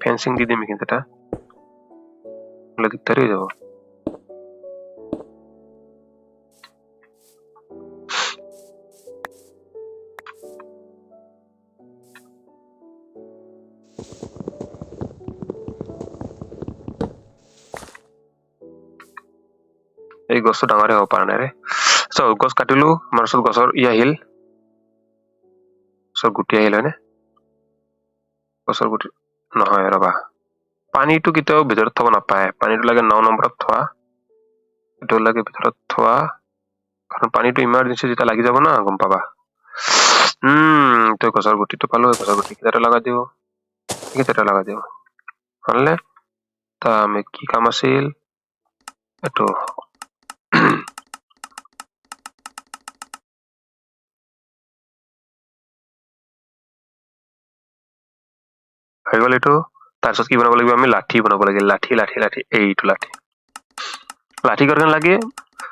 ফেন্সিং দি দিম কিন্তু এটা হ'লে দিগদাৰি হৈ যাব এই গছটো ডাঙৰে হ'ব পৰা নাই ৰে গছ কাটিলো আমাৰ ওচৰত গছৰ ই আহিল গছৰ গুটি আহিল হয়নে গছৰ গুটি নহয় ৰবা পানীটো কেতিয়াও ভিতৰত থব নাপায় পানীটো লাগে 9 নম্বৰত থোৱা এইটো লাগে ভিতৰত থোৱা কাৰণ পানীটো ইমাৰ্জেঞ্চি যেতিয়া লাগি যাব না গম পাবা তো গছৰ গুটিটো পালো গছৰ গুটি কেইটা লগাই দিও কেইটা লগাই দিও হলনে তা আমি কি কাম আছিল এইটো হৈ গ'ল এইটো তাৰপিছত কি বনাব লাগিব আমি লাঠি বনাব লাগে লাঠি লাঠি লাঠি এইটো লাঠি লাঠি কাৰণে লাগে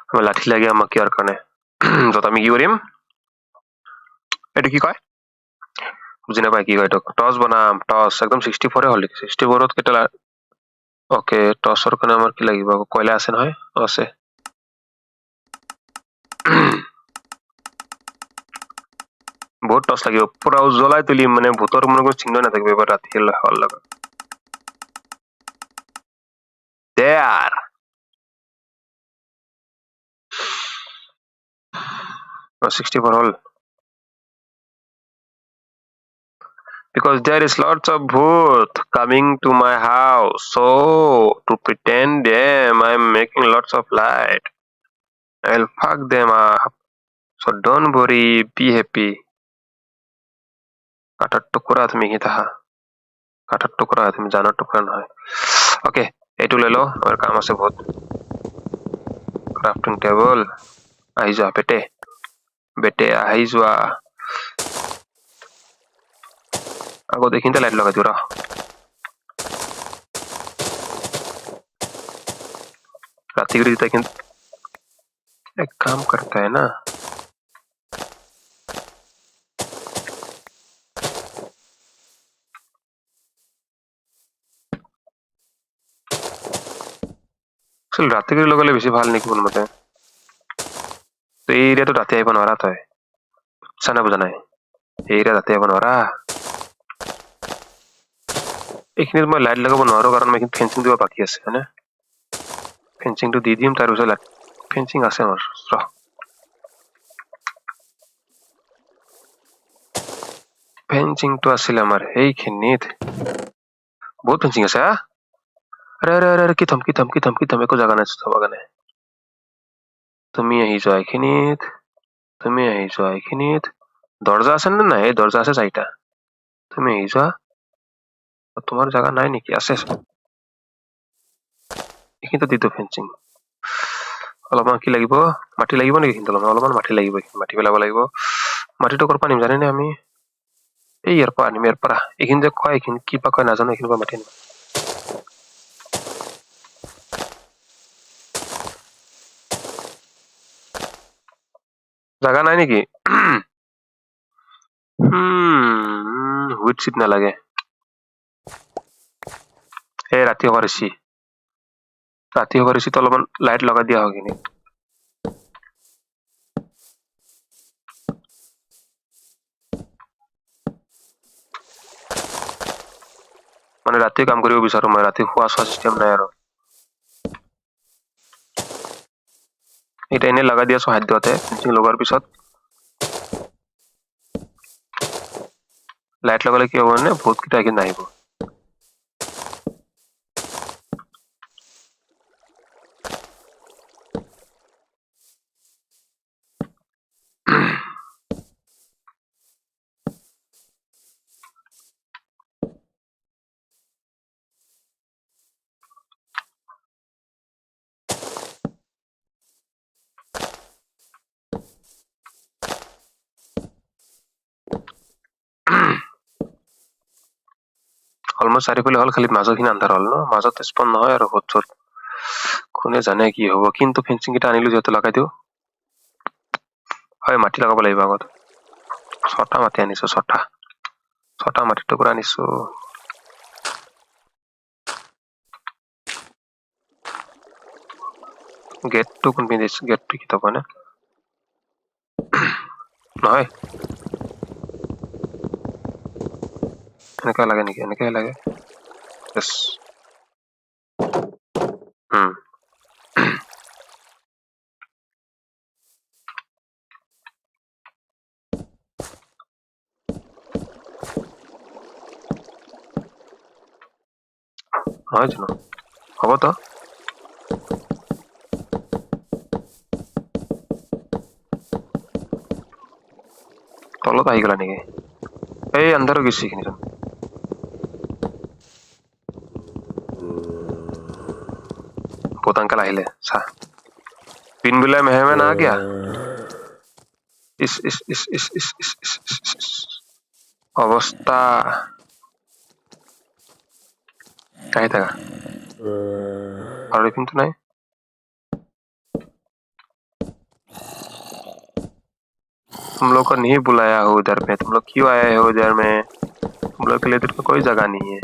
আমাৰ লাঠি লাগে আমাক কিহৰ কাৰণে য'ত আমি কি কৰিম এইটো কি কয় বুজি নাপায় কি কয় এইটো টৰ্চ বনাম টৰ্চ একদম 64 হ'ল 64ত কেইটা ওকে টৰ্চৰ কাৰণে আমাৰ কি লাগিব কয়লা আছে নহয় আছে বহুত টৰ্চ লাগিব পুৰা উজ্বলাই তুলিম মানে ভূতৰ কোনো চিহ্ন নাথাকিব এবাৰ ৰাতি হোৱাৰ লগত there or 64 hole because there is lots of bhoot coming to my house so to pretend them I'm making lots of light I'll fuck them up so don't worry be happy কাটার টুকুৰা তুমি কি তাহা কাটাৰ টুকুৰা তুমি জানাৰ টুকুৰা নহয় okay এইটো লৈ লো আমাৰ কাম আছে বহুত ক্ৰাফটিং টেবল আহি যোৱা বেটে আহি যোৱা আগত এইখিনিতে লাইট লগাই দিওঁ ৰ राती को लेकिन एक काम करता है ना चल राती को लोगों ले बेसी ভাল নেকি কোন মতে তো এই এরিয়া তো রাতে আইব নরা তই সানা বুঝা নাই এই এরিয়া রাতে আইব নরা এইখিনিত মই লাইট লগাব নোৱাৰো কাৰণ মই ফেন্সিং দিব বাকি আছে হয়নে ফেন্সিং তো দি দিম তাৰ পিছত ফেন্সিং আছে মোৰ ফেন্সিং তো আছিল আমাৰ এইখিনিত বহুত ফেন্সিং আছে अरे अरे अरे কি থম একো জাগা নাই থব কাৰণে তুমি আহি যোৱা এইখিনিত দৰজা আছে না নাই দৰজা আছে চাইটা তুমি আহি যোৱা তোমার জায়গা নাই নেকি আছে এইখিনিতে দিতো ফেন্সিং অলপমান কি লাগিব মাটি লাগিব নেকি কিন্তু অলপমান মাটি লাগিব মাটি পেলাব লাগিব মাটিটো কৰ পৰা নিম জানে আমি এই ইয়াৰ পৰা আনিম ইয়াৰ পৰা এইখিনি যে কয় এইখিনি কি পা কয় নাজানো এইখিনি পৰা মাটি আনিম জাগা নাই নেকি হুইট চিট নালাগে এই ৰাতি কৰিছি তো অলপমান লাইট লগাই দিয়া হয় কিনি মানে ৰাতি কাম কৰিব বিচাৰো মই ৰাতি খোৱা চিষ্টেম নাই আৰু এটা এনে লগাই দি আছো খাদ্যতে ফেঞ্চিং লগোৱাৰ পিছত লাইট লগালে কি হ'ব মানে ভূত কিটা কিন্তু আহিব অলমোস্ট চাৰিফালে হ'ল খালি মাজৰখিনি আন্ধাৰ হ'ল ন মাজত স্পন নহয় আৰু ভূত চোত কোনে জানে কি হ'ব কিন্তু ফেঞ্চিং কিটা আনিলো যিহেতু লগাই দিওঁ হয় মাটি লগাব লাগিব আগত ছটা মাটি আনিছো ছটা মাটিৰ টুকুৰা আনিছো গেটটো কোনপিনে দিছো গেটটো কিতাপ হয় না নহয় এনেকুৱা লাগে নেকি এনেকৈ লাগে yes নহয় জানো হ'ব তো তলত আহি গলা নেকি এই আন্ধাৰ হৈ গৈছে এইখিনি ভূত আংকেল আহিলে চা পিন বুলাই মেহমান आ गया ইস অৱস্থা আহি থাকা আৰু কিন্তু নাই तुम लोग को नहीं बुलाया हो उधर में तुम लोग क्यों आए हो उधर में तुम लोग के लिए इधर कोई जगह नहीं है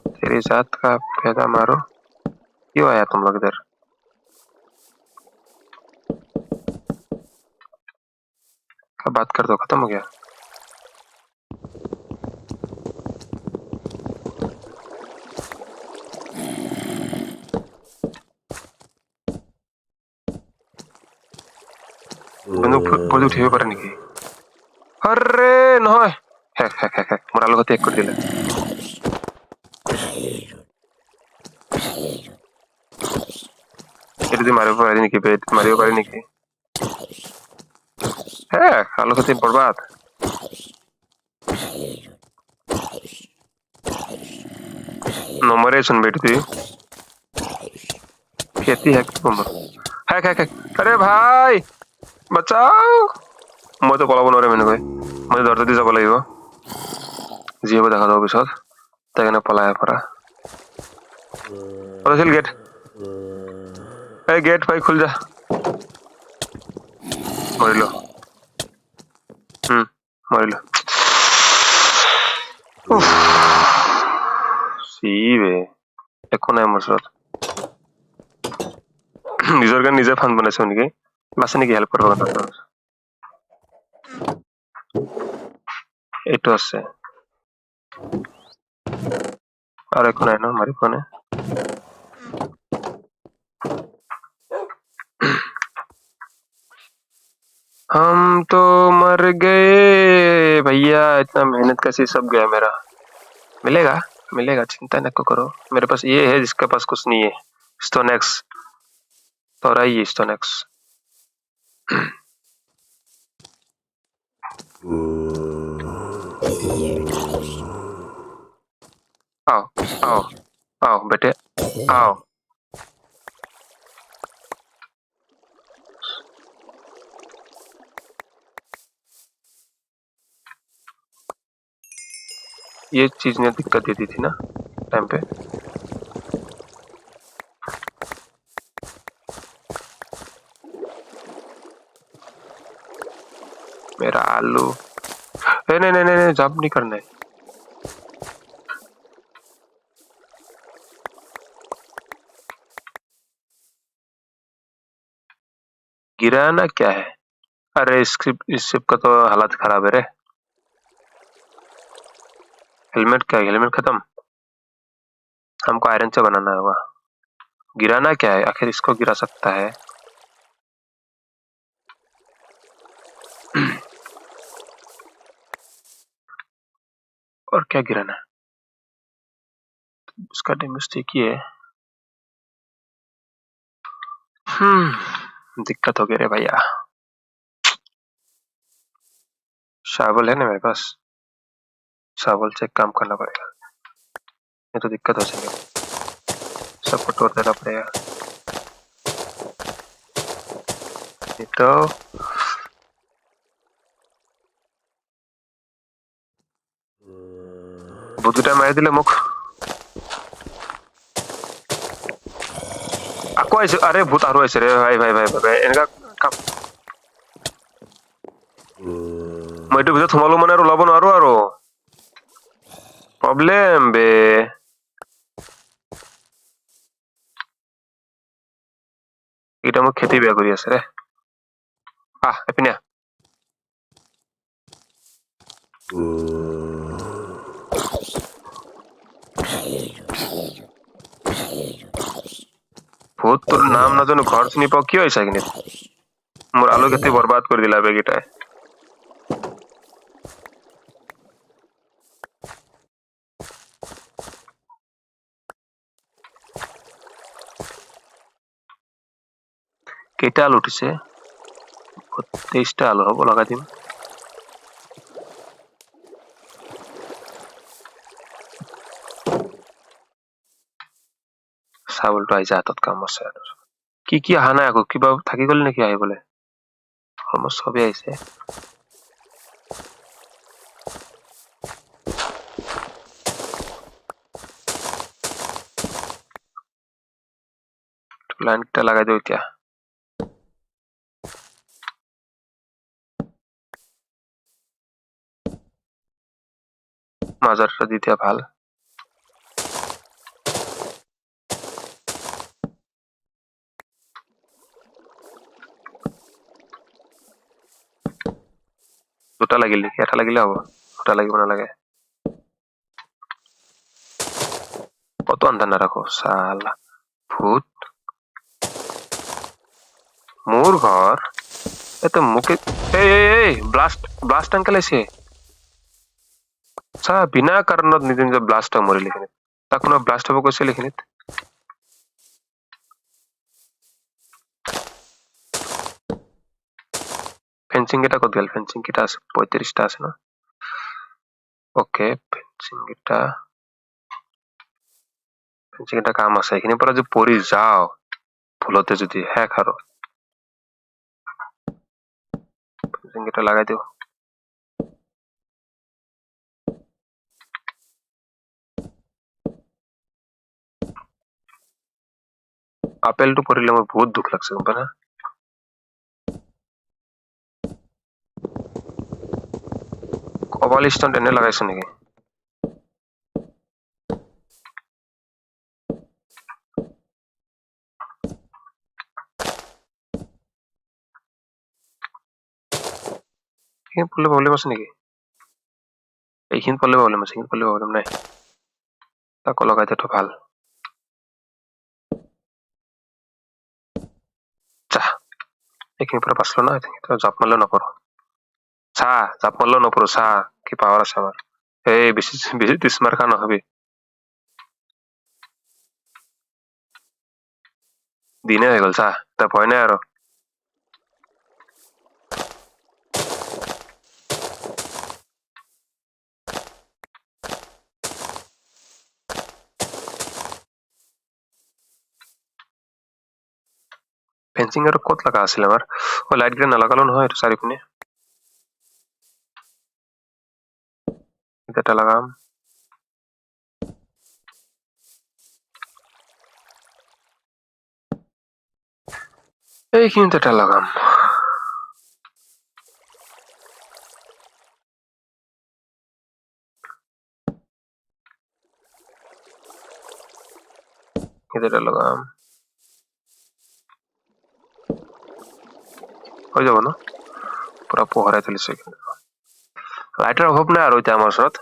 तेरी जात का पैदा मारो क्यों आया तुम लोग इधर क्या बात कर दो खत्म हो गया বন্দুক বন্দুক উঠিব পাৰে নেকি আৰে নহয় হেক হেক হেক হেক মোৰ আলুঘাটি এক কৰি দিলে এইটো দি মাৰিব পাৰি নেকি মাৰিব পাৰি নেকি হে আলুঘাটি বৰবাদ নমৰে চোন বেটো তুই खेती है হেক হেক হেক আৰে ভাই বাঁচাও মইতো পলাব নোৱাৰিম এনেকৈ মই দৰজা দি যাব লাগিব যি হ'ব দেখা যাব পিছত তাই কাৰণে পলাই পৰা আছিল গেট এই গেট ভাই খুল যা মৰিলো মৰিলো চিবে একো নাই মোৰ ওচৰত নিজৰ কাৰণে নিজে ফান বনাইছো নেকি আছে নেকি হেল্প কৰিব এইটো আছে और एक है ना हमारी फोन है हम तो मर गए भैया इतना मेहनत का सी सब गया मेरा मिलेगा मिलेगा चिंता न करो मेरे पास ये है जिसके पास कुछ नहीं है स्टोनेक्स तो रही स्टोनेक्स आओ आओ आओ बेटे आओ ये चीज ने दिक्कत देती थी ना टाइम पे मेरा आलू नहीं नहीं नहीं नहीं जंप नहीं करना है गिराना क्या है अरे इस शिप का तो हालत खराब है रे हेलमेट क्या है हेलमेट खत्म हमको आयरन से बनाना होगा गिराना क्या है आखिर इसको गिरा सकता है और क्या गिराना है? इसका डैमेज देखिए। दिक्कत हो गया रे भैया। शावल है ना मेरे पास, शावल से एक काम करना पड़ेगा, ये तो दिक्कत हो जाएगी, सबको तोड़ देना पड़ेगा। ये तो বুদ্ধিটা মারি দিলে মুখ আকৌ আহিছে। আরে ভূত আৰু আহিছে ৰে ভাই ভাই ভাই ভাই এনেকা কাম। মই এইটো ভিতৰত সোমালো মানে আৰু ওলাব নোৱাৰো আৰু প্ৰব্লেম বে। এটা মোক খেতি বেয়া কৰি আছে ৰে। এপিনে ভূত তোৰ নাম নাজানো, ঘৰ চিনি পাও, কিয় আহিছা এইখিনিত? মোৰ আলু খেতি বৰবাদ কৰি দিলা বেগিটাই। কেইটা আলু উঠিছে? 23টা আলু হ'ব, লগাই দিম। চাউলটো আহিছে হাতত, কাম আছে। কি কি অহা নাই আকৌ, কিবা থাকি গ'ল নেকি আহিবলে? অলমষ্ট চবেই আহিছে। লাইনটা লগাই দিওঁ এতিয়া। মাজৰটা দি দিয়া ভাল। দুটা লাগিল নেকি? এটা লাগিলে হ'ব, দুটা লাগিব নালাগে। কত আন্ধাৰ নাৰাখো চালা ভূত। মোৰ ঘৰ এতো মুকে এই ব্লাস্ট ব্লাস্ট আঙ্কেল আছে। চা বিনা কাৰণত নিজে নিজে ব্লাস্ট মৰিল এইখিনিত। তাক কোনো ব্লাস্ট হ'ব কৈছিল এইখিনিত। ফেন্সিং কেইটা ক'ত গেল? ফেন্সিং কেইটা আছে 35টা আছে না? ওকে ফেন্সিং কেইটা কাম আছে। এইখিনিৰ পৰা যদি পৰি যাও ভুলতে যদি হেক আৰু ফেন্সিং কেইটা লগাই দিও। আপেলটো পৰিলে মোৰ বহুত দুখ লাগছে গম পানা। কবালিষ্টন এনে লগাইছো নেকি? এইখিনি পড়লে প্রবলেম আছে নেকি? এইখিনি পড়লে প্রবলেম আছে, এইখিনি পড়লে প্রবলেম নাই। তাকো লগাই দিয়াটো ভাল। চা এইখিনিৰ পৰা বাচলো না, জাপ মারলেও নপড়ো। চা জাপ মারলেও নপড়ো। চা কি পাওয়ার আছে আমার। এই বেশি বেশি তিসমার খা নহবি। দিনে হয়ে গেল। চা তা ভয় নাই আৰু। ফেন্সিং আৰু ক'ত লগা আছিল আমাৰ? লাইট গ্ৰেড নালাগালো নহয় এইটো চাৰিপিনে। এটা লাগাম। এইখিনিতে এটা লাগাম। এটা লাগাম। হৈ যাব ন? পুৰা পোহৰাই তুলিছে এইখিনি। লাইটৰ অভাৱ নাই আৰু এতিয়া আমাৰ ওচৰত।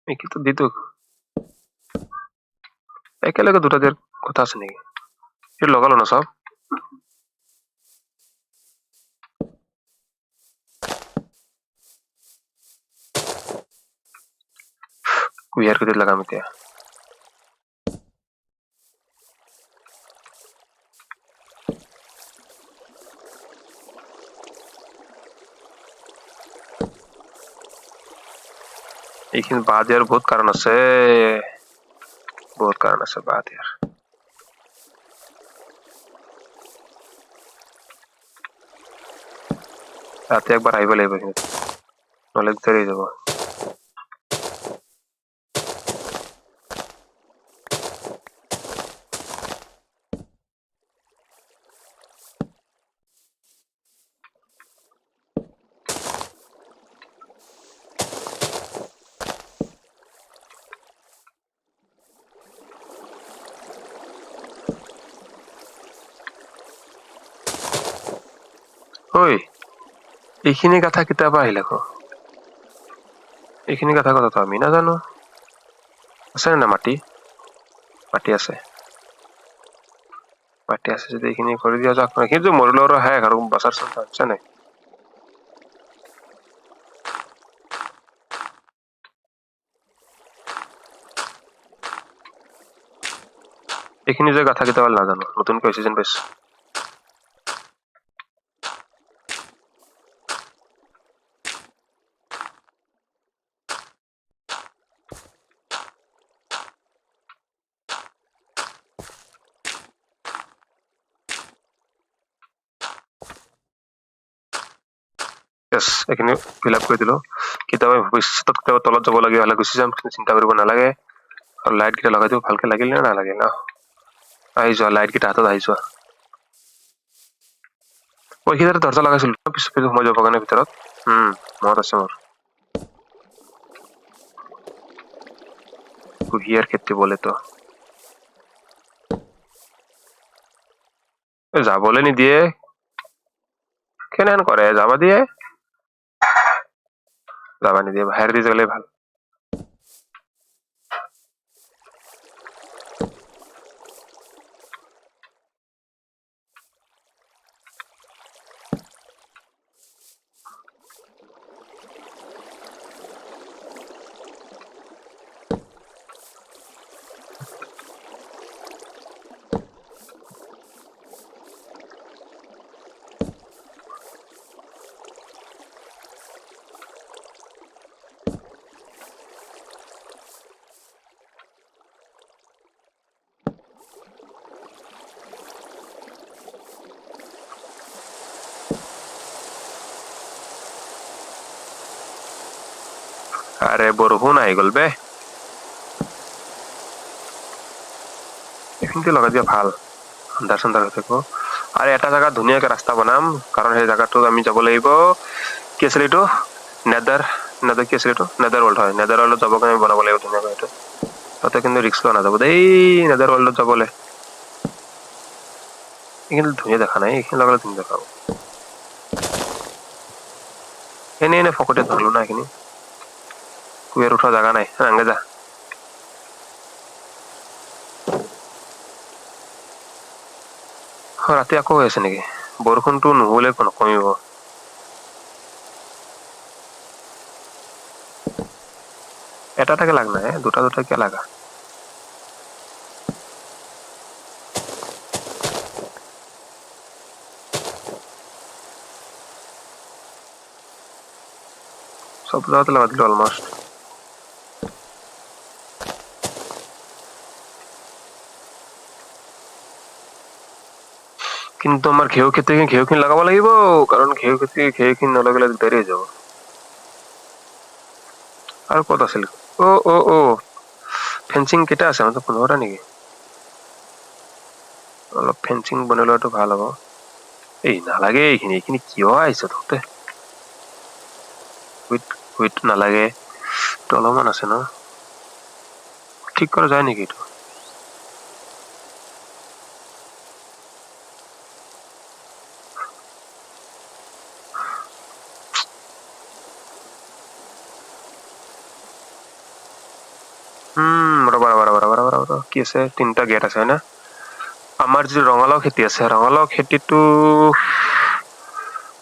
এইটো দিতো একেলগে দুটা দিয়াৰ কথা আছে নেকি এইটো লগালো না সব কুইয়াৰ কেইটা লগাম এতিয়া এইখিনি বাদ দিয়াৰ বহুত কাৰণ আছে বাদ দিয়াৰ ৰাতি একবাৰ আহিব লাগিব এইখিনিত নহ'লে দেৰি হৈ যাব ঐ এইখিনি কথা কিতাবা আহিলে আকৌ এইখিনি কথা কথাটো আমি নাজানো আছে না মাটি আছে যদি এইখিনি কৰি দিয়া যাওক কিন্তু মৰিলে আৰু হে আৰু বাচাৰ চিন্তা আছে নাই এইখিনি যে কথা কেইটা নাজানো নতুনকৈ হৈছে যেন পাইছো Yes, এইখিনি ফিল আপ কৰি দিলো কিতাবা ভৱিষ্যতত কেতিয়াবা তলত যাব লাগে হলে গুচি যাম চিন্তা কৰিব নালাগে আৰু লাইট কেইটা লগাই দিও ভালকে লাগিল নে নালাগিল ন আহি যোৱা লাইট কেইটা হাতত আহি যোৱা এইখিনিতে দৰজা লগাইছিল পিছত সোমাই যাব কাৰণে ভিতৰত মনত আছে মোৰ কুহিয়াৰ খেতি বলেতো যাবলৈ নিদিয়ে কেনেহেন কৰে যাবা দিয়ে যাবা নিদিয়ে বাহিৰ দি গ'লে ভাল আৰে বৰষুণ আহি গ'ল বে এইখিনিতে লগাই দিয়া ভাল আন্ধাৰ চান্ধাৰ হৈ থাকিব আৰু এটা জায়গা ধুনীয়াকে ৰাস্তা বনাম কাৰণ সেই জায়গাটোত আমি যাব লাগিব কি আছিল এইটো নেদাৰ কি আছিল এইটো নেদাৰ ৱৰ্ল্ড হয় নেদাৰ ৱৰ্ল্ডত যাব কাৰণে বনাব লাগিব ধুনীয়াকৈ এইটো তাতে কিন্তু ৰিক্স লোৱা নাযাব দেই নেদাৰ ৱৰ্ল্ডত যাবলৈ এইখিনি ধুনীয়া দেখা নাই এইখিনি লগালে ধুনীয়া দেখাব এনে ফকতে ধৰলো না এইখিনি কুইয়াৰ উঠোৱা জাগা নাই আগে যা ৰাতি আকৌ হৈ আছে নেকি বৰষুণটো নহ'লে নকমিব এটাকে লাগ নাই দুটা কিয় লাগা সব জায়গাতে লাগা দিল অলমোস্ট কিন্তু আমাৰ ঘেউখিনি লগাব লাগিব কাৰণ ঘেউখিনি নলগালে দেৰি হৈ যাব আৰু ক'ত আছিল অ ফেন্সিং কেইটা আছে মাত্ৰ 15টা নেকি অলপ ফেন্সিং বনাই লোৱাটো ভাল হ'ব এই নালাগে এইখিনি কিয় আহিছে তহঁতে উইথ নালাগে এইটো অলপমান আছে ন ঠিক কৰা যায় নেকি এইটো ৰবা কি আছে 3টা গেট আছে হয় না যি ৰঙালাও খেতি আছে ৰঙালাও খেতিটো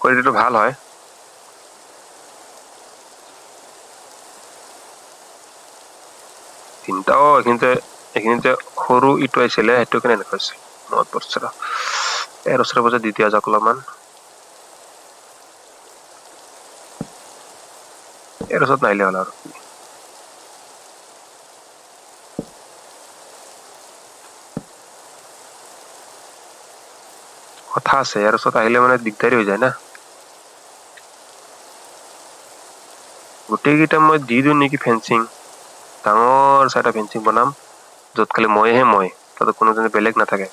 কৰি দিলে ভাল হয় তিনটাও এইখিনিতে সৰু ইটো আছিলে সেইটো কেনে দেখাইছিল মনত পৰিছে এৰ ওচৰে পাজৰে দি দিয়া যাওক অলপমান এৰ ওচৰত নাহিলে হ'ল আৰু কথা আছে ইয়াৰ ওচৰত আহিলে মানে দিগদাৰী হৈ যায় না গোটেইকেইটা মই দি দিওঁ নেকি ফেন্সিং ডাঙৰ চাইটা ফেন্সিং বনাম য'ত খালি মই তাতে কোনো জনে বেলেগ নাথাকে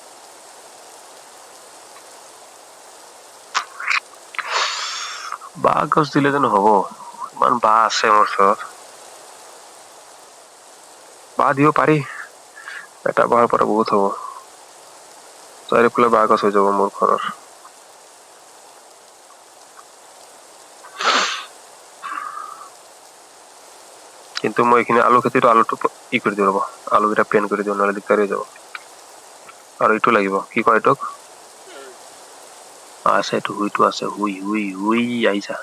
বাঁহ গছ দিলে জানো হ'ব ইমান বাঁহ আছে মোৰ ওচৰত বাঁহ দিব পাৰি এটা বাঁহৰ পৰা বহুত হ'ব চাৰিওফালে বাঁহ গছ হৈ যাব মোৰ ঘৰৰ কিন্তু মই এইখিনি আলু খেতিটো আলুটো ই কৰি দিওঁ ৰ'ব আলুকেইটা প্লেন কৰি দিওঁ নহ'লে দিগদাৰী হৈ যাব আৰু এইটো লাগিব কি কয় এইটোক আছে এইটো হুইটো আছে হুই আহিছা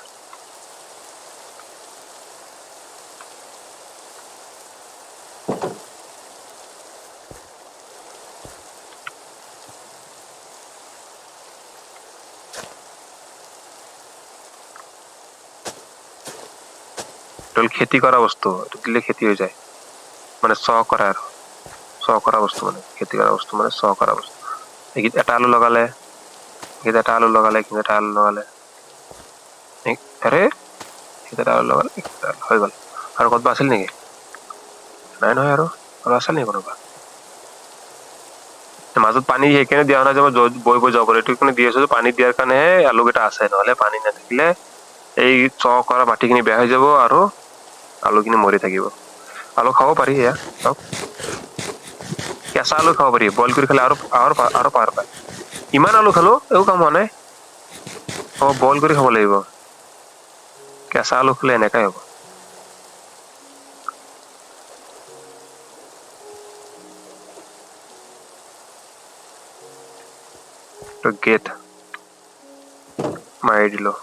খেতি কৰা বস্তু এইটো দিলে খেতি হৈ যায় মানে চ কৰা বস্তু মানে খেতি কৰা বস্তু মানে চ কৰা বস্তু এটা আলু লগালে এটা আলু লগালে আৰে এটা আলু লগালে হৈ গ'ল আৰু ক'ৰবাত আছিল নেকি নাই নহয় আৰু আছিল নেকি কোনোবা মাজত পানী সেইকাৰণে দিয়া নাই যে মই বৈ যাব পাৰো এইটো কাৰণে দি আছো পানী দিয়াৰ কাৰণেহে আলুকেইটা আছে নহ'লে পানী নাথাকিলে এই চ কৰা মাটিখিনি বেয়া হৈ যাব আৰু আলুখিনি মৰি থাকিব আলু খাব পাৰি এয়া চাওক কেঁচা আলু খাব পাৰি বইল কৰি খালে আৰু পাৱাৰ পায় ইমান আলু খালো একো কাম হোৱা নাই বইল কৰি খাব লাগিব কেঁচা আলু খালে এনেকাই হ'ব গেট মাৰি দিলো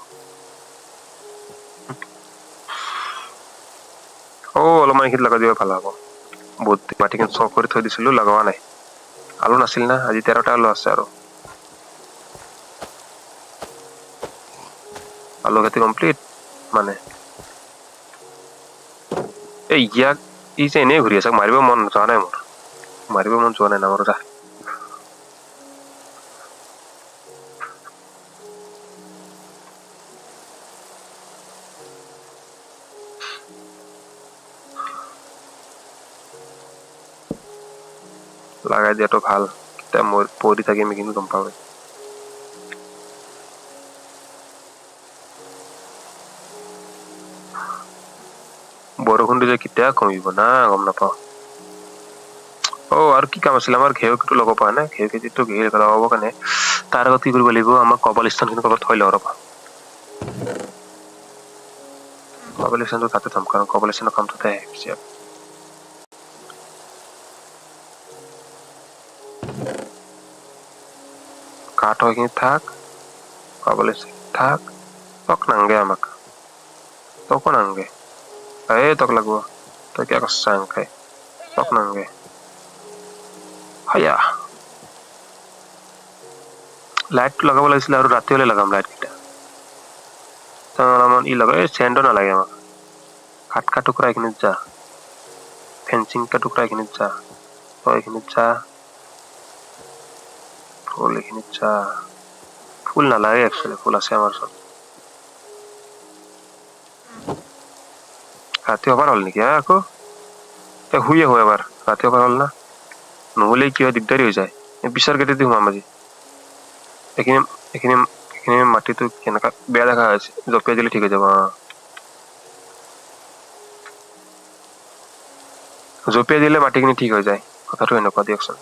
অলপমান এইখিনিত লগাই দিব ভাল হ'ব বহুত মাটিখিনি চক কৰি থৈ দিছিলো লগোৱা নাই আলু নাছিল না আজি 13টা আলু আছে আৰু আলু খেতি কমপ্লিট মানে ইয়াক ই যে এনেই ঘূৰি আছে মাৰিব মন যোৱা নাই মোৰ নামাৰো যা লগাই দিয়াটো ভাল তেতিয়া মই পঢ়ি থাকিম এইখিনি গম পাওঁ বৰষুণটো যে কেতিয়া কমিব না গম নাপাওঁ আৰু কি কাম আছিলে আমাৰ ঘেঁহু খেতিটো লগাব পৰা নাই ঘেঁহু খেতিটো লগাব কাৰণে তাৰ আগত কি কৰিব লাগিব আমাৰ কবলস্থানখিনি ক'ৰবাত থৈ লওঁ ৰ'বা কবলস্থানটো তাতে থম কাৰণ কবলস্থানৰ কামটোতে আহিছে কাঠ এইখিনি থাক কবলস্থান থাক তক নাংগে আমাক তকো নাংগে তক লাগব তই কিয় কচ্ছা আংকে তক নাংগে হায়া লাইটটো লগাব লাগিছিলে আৰু ৰাতি হলে লগাম লাইটকেইটা অলপমান ই লগাই চেণ্টো নালাগে আমাক কাঠ টুকুৰা এইখিনিত যা ফেন্সিং টুকুৰা এইখিনিত যা তই এইখিনিত যা ফুল এইখিনিত যা ফুল নালাগে একচুৱেলি ফুল আছে আমাৰ ওচৰত ৰাতি অভাৰ হ'ল নেকি আকৌ শুই আহো এবাৰ ৰাতি অভাৰ হ'ল না নহ'লে কি হয় দিগদাৰী হৈ যায় পিছৰ গেটেদি সোমাম আজি এইখিনি মাটিটো কেনেকা বেয়া দেখা হৈছে জপিয়াই দিলে ঠিক হৈ যাব জপিয়াই দিলে মাটিখিনি ঠিক হৈ যায় কথাটো এনেকুৱা দিয়কচোন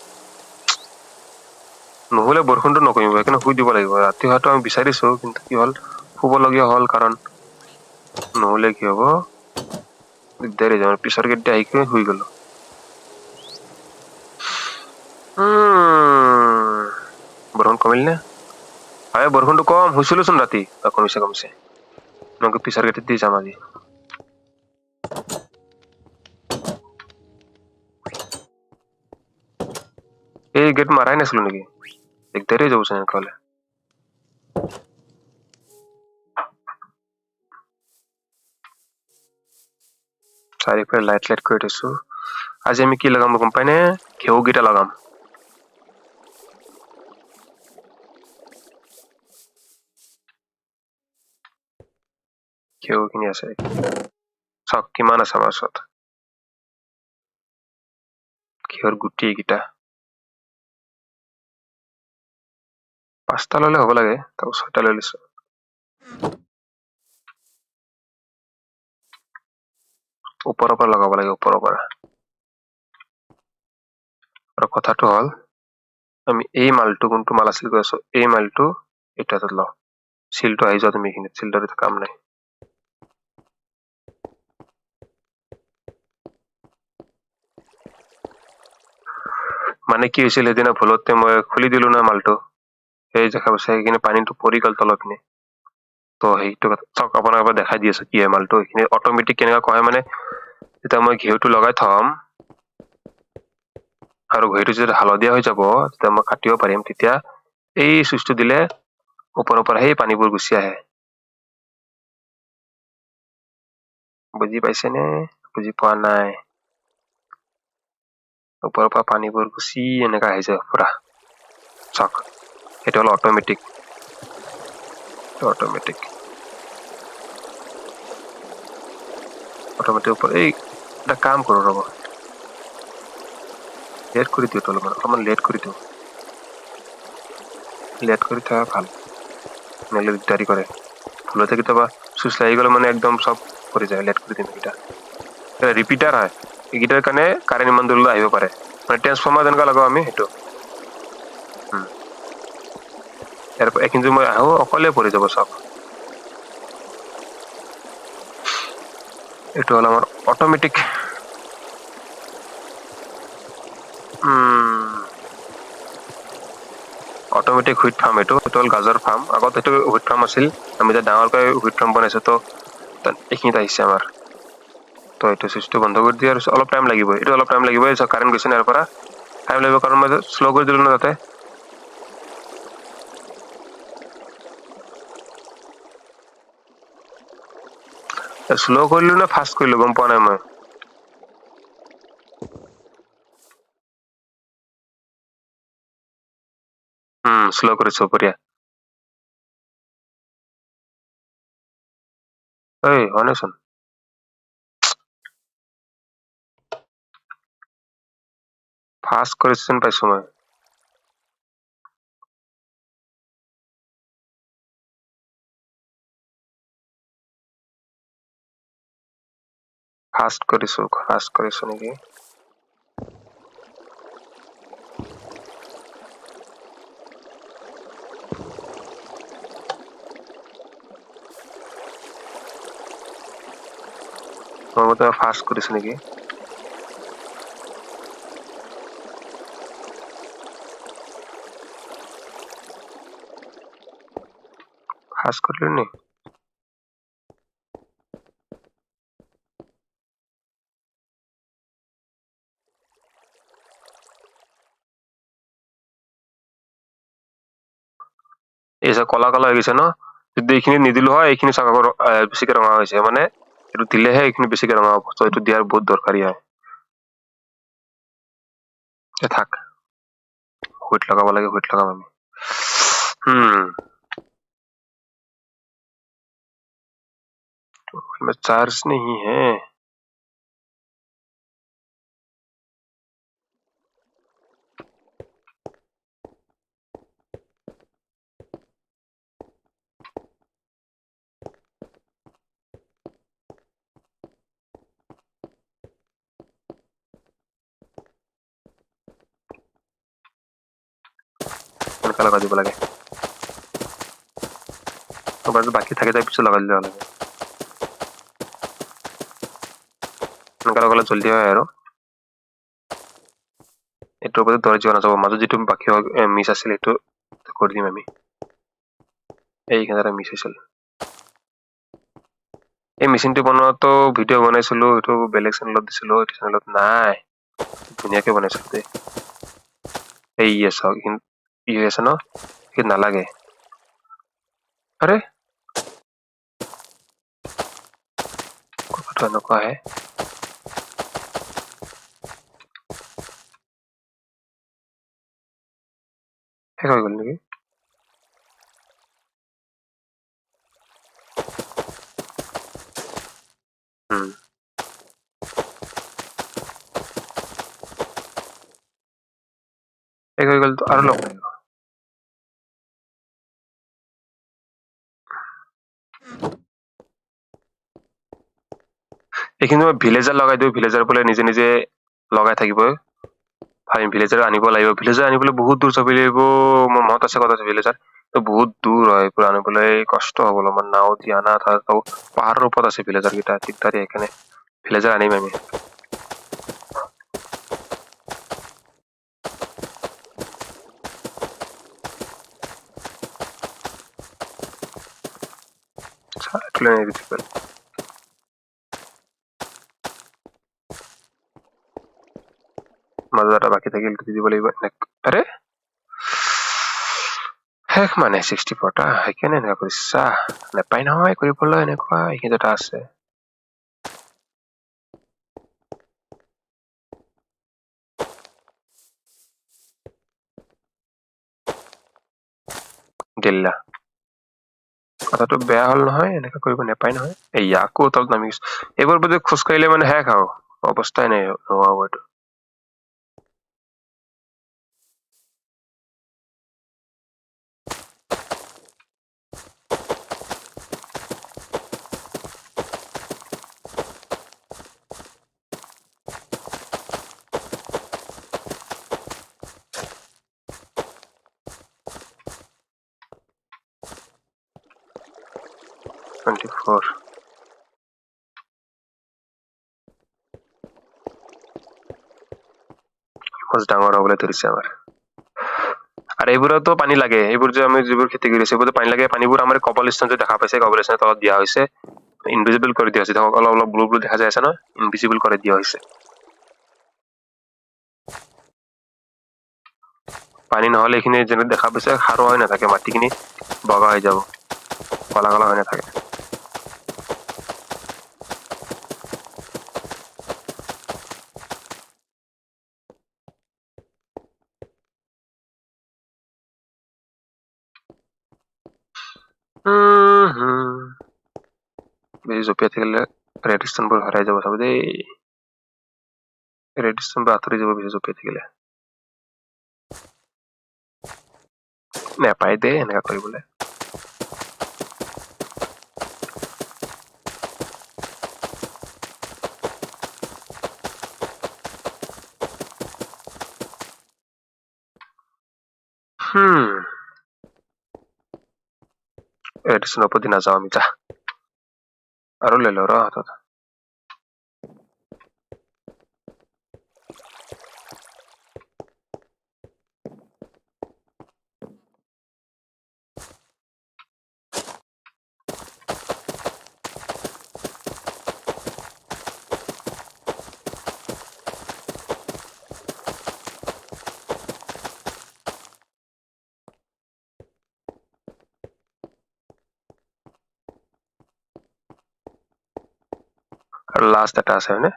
নহ'লে বৰষুণটো নকমিব সেইকাৰণে শুই দিব লাগিব ৰাতি হোৱাটো আমি বিচাৰিছো কিন্তু কি হ'ল শুবলগীয়া হ'ল কাৰণ নহ'লে কি হ'ব দিগদাৰী যাব পিছৰ গেটদি আহি কিনে শুই গলো বৰষুণ কমিল নে হয় বৰষুণটো কম হৈছিলচোন ৰাতি কমিছে নকে পিছৰ গেটত দি যাম আজি এই গেট মাৰাই নাছিলো নেকি দিগদাৰি যাব চাগে কলে চাৰিফালে লাইট কৰি থৈছো আজি আমি কি লগাম গম পাইনে ঘেউগিটা লগাম ঘেউখিনি আছে চাওক কিমান আছে আমাৰ ওচৰত ঘেউৰ গুটি এইকেইটা 5টা ললে হ'ব লাগে তাও 6টা লৈ লৈছো ওপৰৰ পৰা লগাব লাগে ওপৰৰ পৰা আৰু কথাটো হ'ল আমি এই মালটো কোনটো মাল আছিল কৈ আছো এই মালটো এটাত লও সিলটো আহি যাও তুমি এইখিনিত সিলটোৰ কাম নাই মানে কি হৈছিল এদিনা ভুলতে মই খুলি দিলো না মালটো এই দেখা পাইছে এইখিনি পানীটো পৰি গ'ল তলপিনে তো সেইটো চাওক আপোনাক এবাৰ দেখাই দি আছো কি হয় মালটো এইখিনি অট'মেটিক কেনেকুৱা কয় মানে যেতিয়া মই ঘিউটো লগাই থম আৰু ঘিউটো যেতিয়া হালধীয়া হৈ যাব তেতিয়া মই কাটিব পাৰিম তেতিয়া এই সুইচটো দিলে ওপৰৰ পৰা সেই পানীবোৰ গুচি আহে বুজি পাইছেনে বুজি পোৱা নাই ওপৰৰ পৰা পানীবোৰ গুচি এনেকা আহি যায় পুৰা চাওক এটা হল অট'মেটিক ওপৰ এই এটা কাম কৰো ৰব লেট কৰি দিওঁ অলপমান লেট কৰি দিওঁ লেট কৰি থকা ভাল নহলে দিগদাৰি কৰে ভুলতে কেতিয়াবা চুইচ লাগি গ'লে মানে একদম সব কৰি যায় লেট কৰি দিম এইকেইটা ৰিপিটাৰ হয় এইকেইটাৰ কাৰণে কাৰেণ্ট ইমান দূৰলৈ আহিব পাৰে মানে ট্ৰেন্সফৰ্মাৰ যেনেকুৱা লগাও আমি সেইটো ইয়াৰ পৰা কিন্তু মই আহো অকলে পৰি যাব সব এইটো হল আমাৰ অট'মেটিক অট'মেটিক হুইট ফাৰ্ম এইটো হল গাজৰ ফাৰ্ম আগত এইটো হুইট ফাৰ্ম আছিল আমি যে ডাঙৰকৈ হুইট ফাৰ্ম বনাইছো তো এইখিনিত আহিছে আমাৰ তো এইটো সুইচটো বন্ধ কৰি দিয়ে আৰু অলপ টাইম লাগিব এইটো অলপ টাইম লাগিব এই কাৰেণ্ট গৈছে ইয়াৰ পৰা টাইম লাগিব কাৰণ মই শ্ল' কৰি দিলো না তাতে শ্ল' কৰিলো না ফাষ্ট কৰিলো গম পোৱা নাই মই শ্ল' কৰিছো বঢ়িয়া এই হোৱা নাইচোন ফাষ্ট কৰিছো যেন পাইছো মই ফাষ্ট কৰিছো নেকি মই মতে ফাষ্ট কৰিছো নেকি ফাষ্ট কৰিলো নি এই যে কলা কলা হৈ গৈছে ন যদি এইখিনি নিদিলো হয় এইখিনি চাক বেছিকে ৰঙা হৈছে মানে এইটো দিলেহে এইখিনি বেছিকে ৰঙা হ'ব তো এইটো দিয়াৰ বহুত দৰকাৰী হয় থাক হুইট লগাব লাগে হুইট লগাম আমি में चार्ज नहीं है এনেকা লগাই দিব লাগে বাকি থাকে তাৰ পিছত লগাই দিলে লাগে এনেকা লগালে জলদি হয় আৰু এইটোৰ ওপৰত দৰে যোৱা নাযাব মাজত যিটো বাকী মিছ আছিল সেইটো কৰি দিম আমি এইখানে মিছ হৈছিল এই মেচিনটো বনোৱাটো ভিডিঅ' বনাইছিলো এইটো বেলেগ চেনেলত দিছিলো এইটো চেনেলত নাই ধুনীয়াকে বনাইছিলো দে এই চাওক ই আছে ন কি নালাগে আৰে কথাটো এনেকুৱা আহে শেষ হৈ গ'ল নেকি শেষ হৈ গ'ল আৰু লগ লাগিব এইখিনি মই ভিলেজাৰ লগাই দিওঁ ভিলেজাৰ বোলে নিজে নিজে লগাই থাকিব ভাবিম ভিলেজাৰ আনিব লাগিব ভিলেজাৰ আনিবলৈ বহুত দূৰ যাব লাগিব মোৰ মনত আছে কথা আছে ভিলেজাৰ তো বহুত দূৰ হয় পুৰা আনিবলৈ কষ্ট হ'ব অলপমান নাও দি আনা পাহাৰৰ ওপৰত আছে ভিলেজাৰ কেইটা দিগদাৰী সেইকাৰণে ভিলেজাৰ আনিম আমি মাজত এটা বাকী থাকিল দিব লাগিব আৰে শেষ মানে 64টা সেইকাৰণে এনেকুৱা কৰিছা নাপায় নহয় কৰিবলৈ এনেকুৱা এইখিনি এটা আছে গেল্লা কথাটো বেয়া হল নহয় এনেকুৱা কৰিব নাপায় নহয় এই আকৌ তলত নামি গৈছো এইবোৰ বোধে খোজকাঢ়িলে মানে শেষ আৰু অৱস্থাই নাই নোহোৱা হ'ব এইটো ডাঙৰ হবলৈ ধৰিছে আমাৰ আৰু এইবোৰতো পানী লাগে এইবোৰ যে আমি যিবোৰ খেতি কৰিছো এইবোৰতো পানী লাগে পানীবোৰ আমাৰ কপালিস্তান যে দেখা পাইছে কপালিস্তানৰ তলত দিয়া হৈছে ইনভিজিবল কৰি দিয়া হৈছে অলপ অলপ ব্লু ব্লু দেখা যায় আছে ন ইনভিজিবল কৰি দিয়া হৈছে পানী নহলে এইখিনি যেনে দেখা পাইছে সাৰুৱা হৈ নাথাকে মাটিখিনি বগা হৈ যাব কলা কলা হৈ নাথাকে বেছি জপিয়াই থাকিলে ৰেড ষ্টোনবোৰ হেৰাই যাব চাব দেই ৰেড ষ্টোনবোৰ আঁতৰি যাব বেছি জপিয়াই থাকিলে নাপায় দে এনেকা কৰিবলৈ ৰেড ষ্টোনৰ ওপৰত নাযাওঁ আমি যা আৰু লৈ লওঁ ৰ হাতত আৰু লাষ্ট এটা আছে হয়নে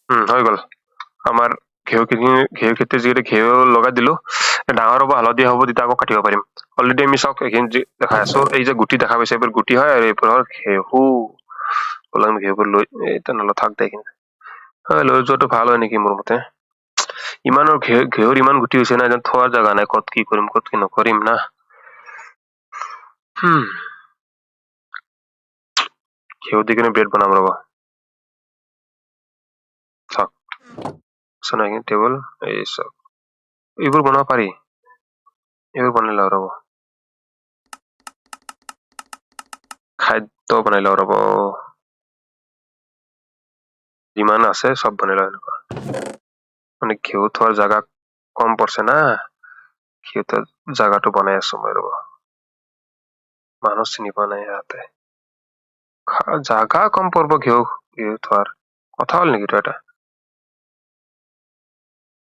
হৈ গ'ল আমাৰ ঘেউ খেতিৰ যিহেতু ঘেউ লগাই দিলো ডাঙৰ হ'ব হালধীয়া হ'ব তেতিয়া আকৌ কাটিব পাৰিম অলৰেডি আমি চাওক এইখিনি দেখাই আছো এই যে গুটি দেখা পাইছে এইবোৰ গুটি হয় আৰু এইবোৰৰ ঘেহু আমি ঘেউবোৰ লৈ তেনেহ'লে থাক দে এইখিনি লৈ যোৱাটো ভাল হয় নেকি মোৰ মতে ইমানৰ ঘেউৰ ইমান গুটি হৈছে না থোৱাৰ জেগা নাই ক'ত কি কৰিম ক'ত কি নকৰিম না ঘেউ দি কিনে ব্ৰেড বনাম ৰ'ব চাওক চোন আহি টেবুল এই চাওক এইবোৰ বনাব পাৰি এইবোৰ বনাই লওঁ ৰ'ব খাদ্য বনাই লওঁ ৰ'ব যিমান আছে চব বনাই লওঁ এনেকুৱা মানে ঘেউ থোৱাৰ জাগা কম পৰছে না ঘেউ থোৱাৰ জাগাটো বনাই আছো মই ৰ'ব মানুহ চিনি পোৱা নাই ইয়াতে জাগা কম পৰব ঘেউ ঘেউ থোৱাৰ কথা হ'ল নেকি এটা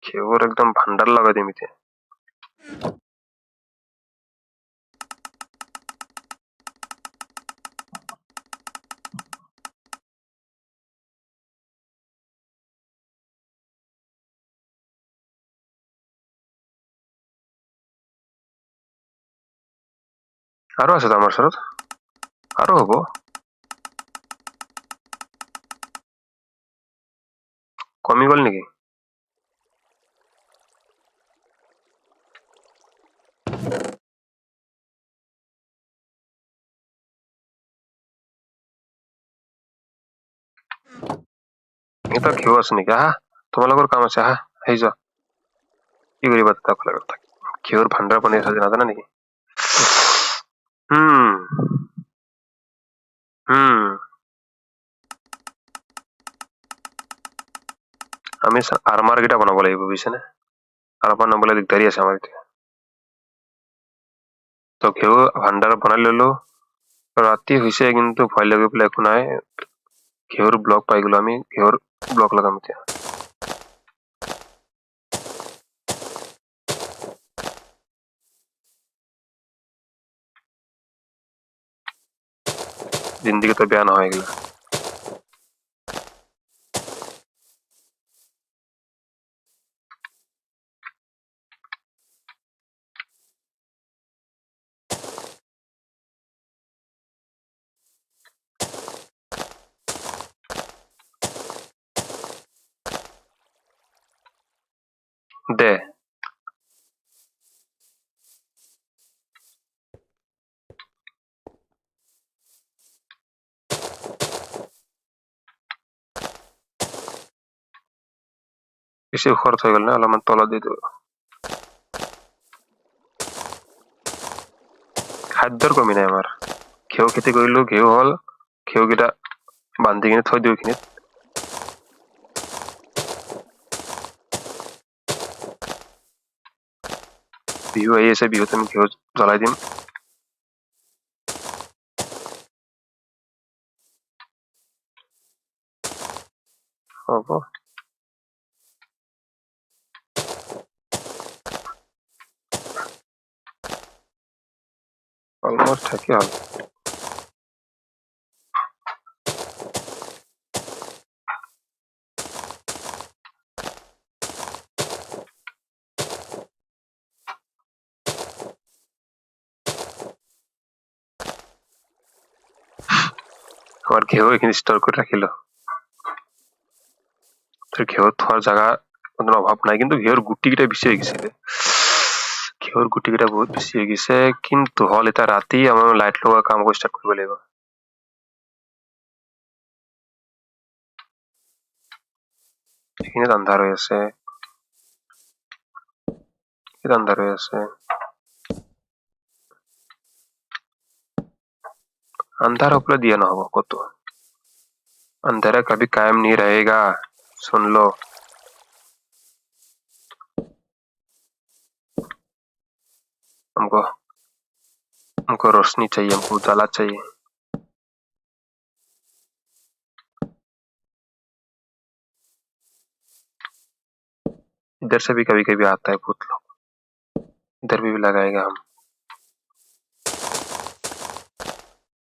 ঘেউৰ একদম ভাণ্ডাৰ লগাই দিম এতিয়া আৰু আছে আমাৰ ওচৰত আৰু হ'ব কমি গ'ল নেকি এটা ঘেউ আছে নেকি আহা তোমালোকৰ কাম আছে আহা আহি যোৱা কি কৰিবা তাত ঘেউৰ ভাণ্ডাৰ বনাই আছে নাজানা নেকি আমি আৰমাৰ কেইটা বনাব লাগিব বুজিছেনে আৰমাৰ নবনালে দিগদাৰি আছে আমাৰ এতিয়া তো ঘেউ ভাণ্ডাৰ বনাই ললো ৰাতি হৈছে কিন্তু ভয় লাগি পেলাই একো নাই ঘেউৰ ব্লক পাই গলো আমি ঘেউৰ ব্লক লগাম এতিয়া জিন্দিগিটো বেয়া নহয় এগুলা দে বেছি খৰচ হৈ গ'ল না অলপমান তলত দি দিওঁ খাদ্যৰ কমি নাই আমাৰ ঘেউ খেতি কৰিলো ঘেউ হ'ল ঘেউকেইটা বান্ধি কিনে থৈ দিওঁ এইখিনিত বিহু আহি আছে বিহুত আমি ঘেউ জ্বলাই দিম হ'ব অলমষ্ট থাকি হ'ল আমাৰ ঘেউ এইখিনি ষ্টৰ কৰি ৰাখিলো ঘেউ থোৱাৰ জাগা কোনো অভাৱ নাই কিন্তু ঘেউৰ গুটিকেইটা বেছি হৈ গৈছিলে ঘেউৰ গুটিকেইটা বহুত বেছি হৈ গৈছে কিন্তু হ'ল এতিয়া ৰাতি আমাৰ লাইট লগোৱা কাম ষ্টাৰ্ট কৰিব লাগিব এইখিনিত আন্ধাৰ হৈ আছে আন্ধাৰ হৈ আছে अंधार होपले दिया ना होगा को तो अंधेरा कभी कायम नहीं रहेगा सुन लो हमको हमको रोशनी चाहिए हमको उजाला चाहिए इधर से भी कभी कभी आता है भूत लोग इधर भी लगाएगा हम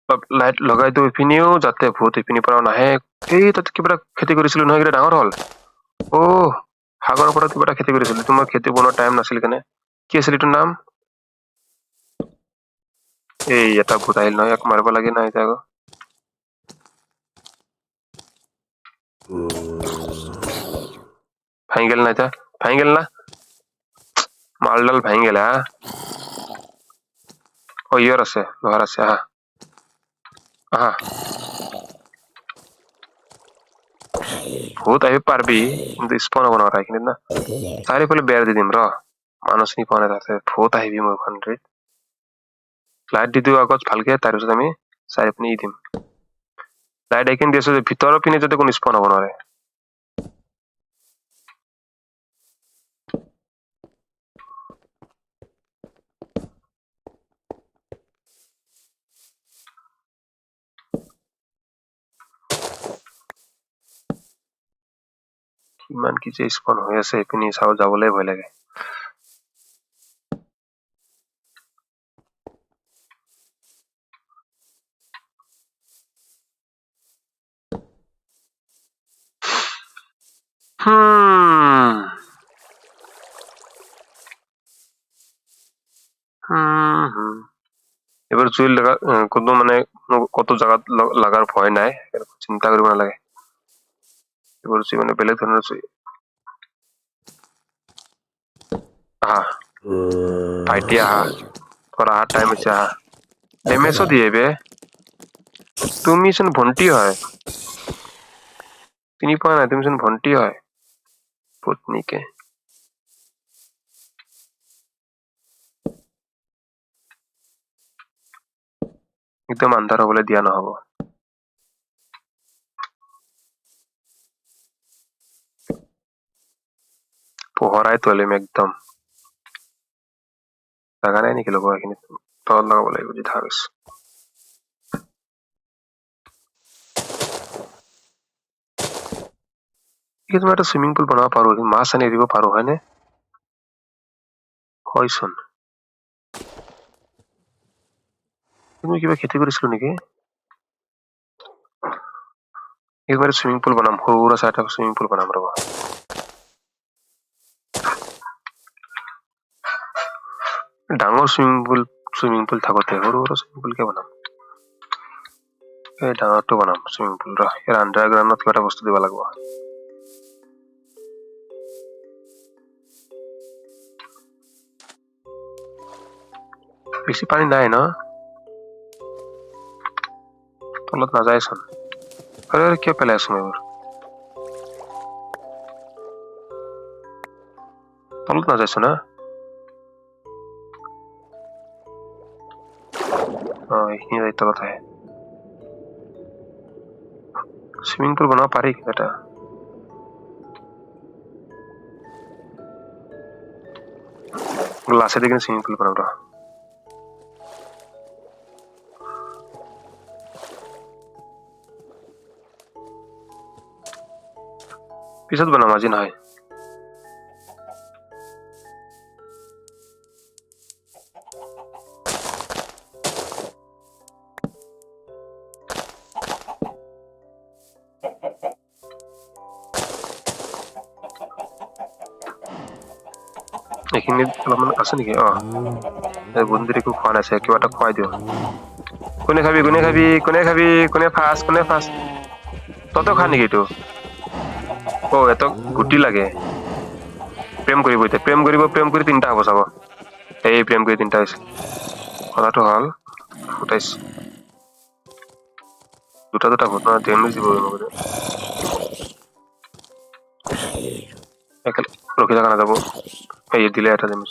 अब लाइट লগাই দিও ইপিনেও যাতে ভূত ইপিনি পৰা নাহে এই তাত কিবা খেতি কৰিছিল নহয় কিটা ডাঙৰ হল ও সাগৰৰ পৰা কিবা খেতি কৰিছিল তোমাৰ খেতি বনোৱা টাইম নাছিল কেনে কি আছিল এটো নাম এই এটা ভূত আহিল নহয় এক মাৰিব লাগে না এটা ভাঙি গেল না এটা ভাঙি গেল না মালডাল ভাঙি গেল হ্যাঁ অ ইয়াৰ আছে লোহাৰ আছে আহা আহা ভূত আহিব পাৰবি কিন্তু স্পন হব নোৱাৰা এইখিনিত না চাৰিওফালে বেৰ দি দিম ৰ মানুহ চিনি পোৱা নাই তাতে ভূত আহিবি মোৰ কাণ্ট্ৰিত লাইট দি দিওঁ আগত ভালকে তাৰপিছত আমি চাৰিপিনে দিম লাইট এইখিনি দি আছো যে ভিতৰৰ পিনে যাতে কোনো স্পন হব নোৱাৰে কিমান কি যে স্পন হৈ আছে এইপিনে চাও যাবলৈ ভয় লাগে এবার জুই লাগা কোনো মানে কত জায়গা লাগার ভয় নাই চিন্তা কৰিব নালাগে এবাৰ জুই মানে বেলেগ ধৰণৰ জুই আহা ভাইটি আহা তোর আহার টাইম হচ্ছে আহা ডেমেজও দিয়ে বে তুমি চোন ভন্টি হয় চিনি পোৱা নাই তুমি চোন ভন্টি হয় পত্নীকে একদম আন্ধাৰ হবলৈ দিয়া নহব পোহৰাই তোলিম একদম জাগা নাই নেকি লগৰ এইখিনি তলত লগাব লাগিব যি ধাৰ কিন্তু মই এটা সুইমিং পুল বনাব পাৰো মাছ আনি দিব পাৰো হয়নে হয়চোন তুমি কিবা খেতি কৰিছিলো নেকি একবাৰে সুইমিং পুল বানাম সৰু চাইটা সুইমিং পুল বানাম ৰবা ডাঙৰ সুইমিং পুল থাকতে সৰু সুইমিং পুল কে বানাম এই ডাঙৰটো বানাম সুইমিং পুল ৰ ইয়াৰ আন্ডাৰগ্ৰাউণ্ডত কিবা এটা বস্তু দিব লাগিব বেছি পানী নাই ন তলত নাযায়চোন আরে কিয় পেলাই আছো মই তলত নাযায়ছো না এইখিনি তলত আহে সুইমিং পুল বনাব পাৰি কিবা এটা গ্লাছে দেখি সুইমিং পুল বনাব পিছত বনাম আজি নহয় এইখিনি অলপমান আছে নেকি বন্ধুৰিকো খোৱা নাছে কিবা এটা খুৱাই দিওঁ কোনে খাবি কোনে ফাৰ্ষ্ট ততো খা নেকি এইটো এতক গুটি লাগে প্ৰেম কৰিব এতিয়া প্ৰেম কৰি তিনিটা হ'ব চাব এই প্ৰেম কৰি তিনিটা হৈছে কথাটো হ'ল ফুটাইছে দুটা ঘটনা ডেমেজ দিব ৰখি থকা নাযাব এই দিলে এটা ডেমেজ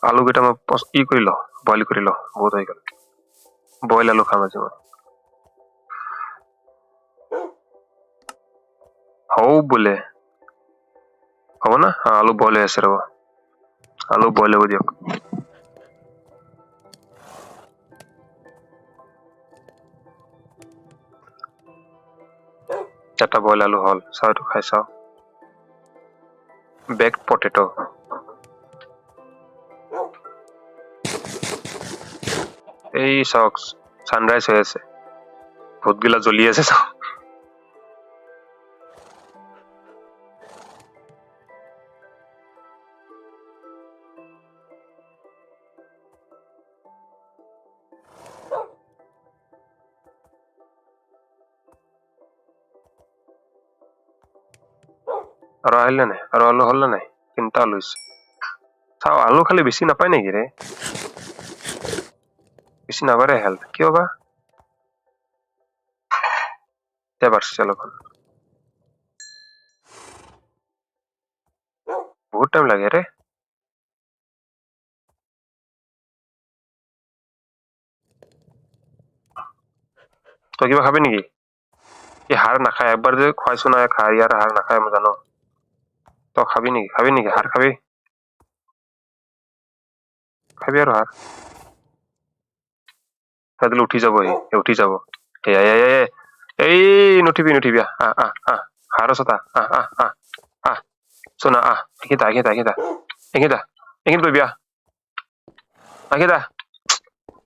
আলু কেইটা মই কৰি ল বইল কৰি ল বহুত হৈ গ'ল বইল আলু খাম আজি মই হও বোলে হ'ব না আলু বইল হৈ আছে ৰ'ব আলু বইল হ'ব দিয়ক এটা বইল আলু হ'ল চাও এইটো খাই চাও বেকড পটেটো এই চাওক সানৰাইজ হৈ আছে ভূতগিলা জ্বলি আছে চাওক আৰু আহিলে নাই আৰু আলু হল নাই তিনটা আলু হৈছে চাও আলু খালি বেছি নাপায় নেকি ৰে বেছি নাবাৰে হেল্থ কিয় বা তে বাড়ছে আলুখন বহুত টাইম লাগে ৰে তই কিবা খাবি নেকি এই হাড় নাখায় একবাৰ যে খুৱাইছো না খাই ইয়াৰ হাড় নাখায় মই জানো তই খাবি নেকি হাড় খাবি আৰু হাড় তাই উঠি যাব উঠি যাব এই নুঠিবি হাড় চতা চোনা এইখিনিত বহিবি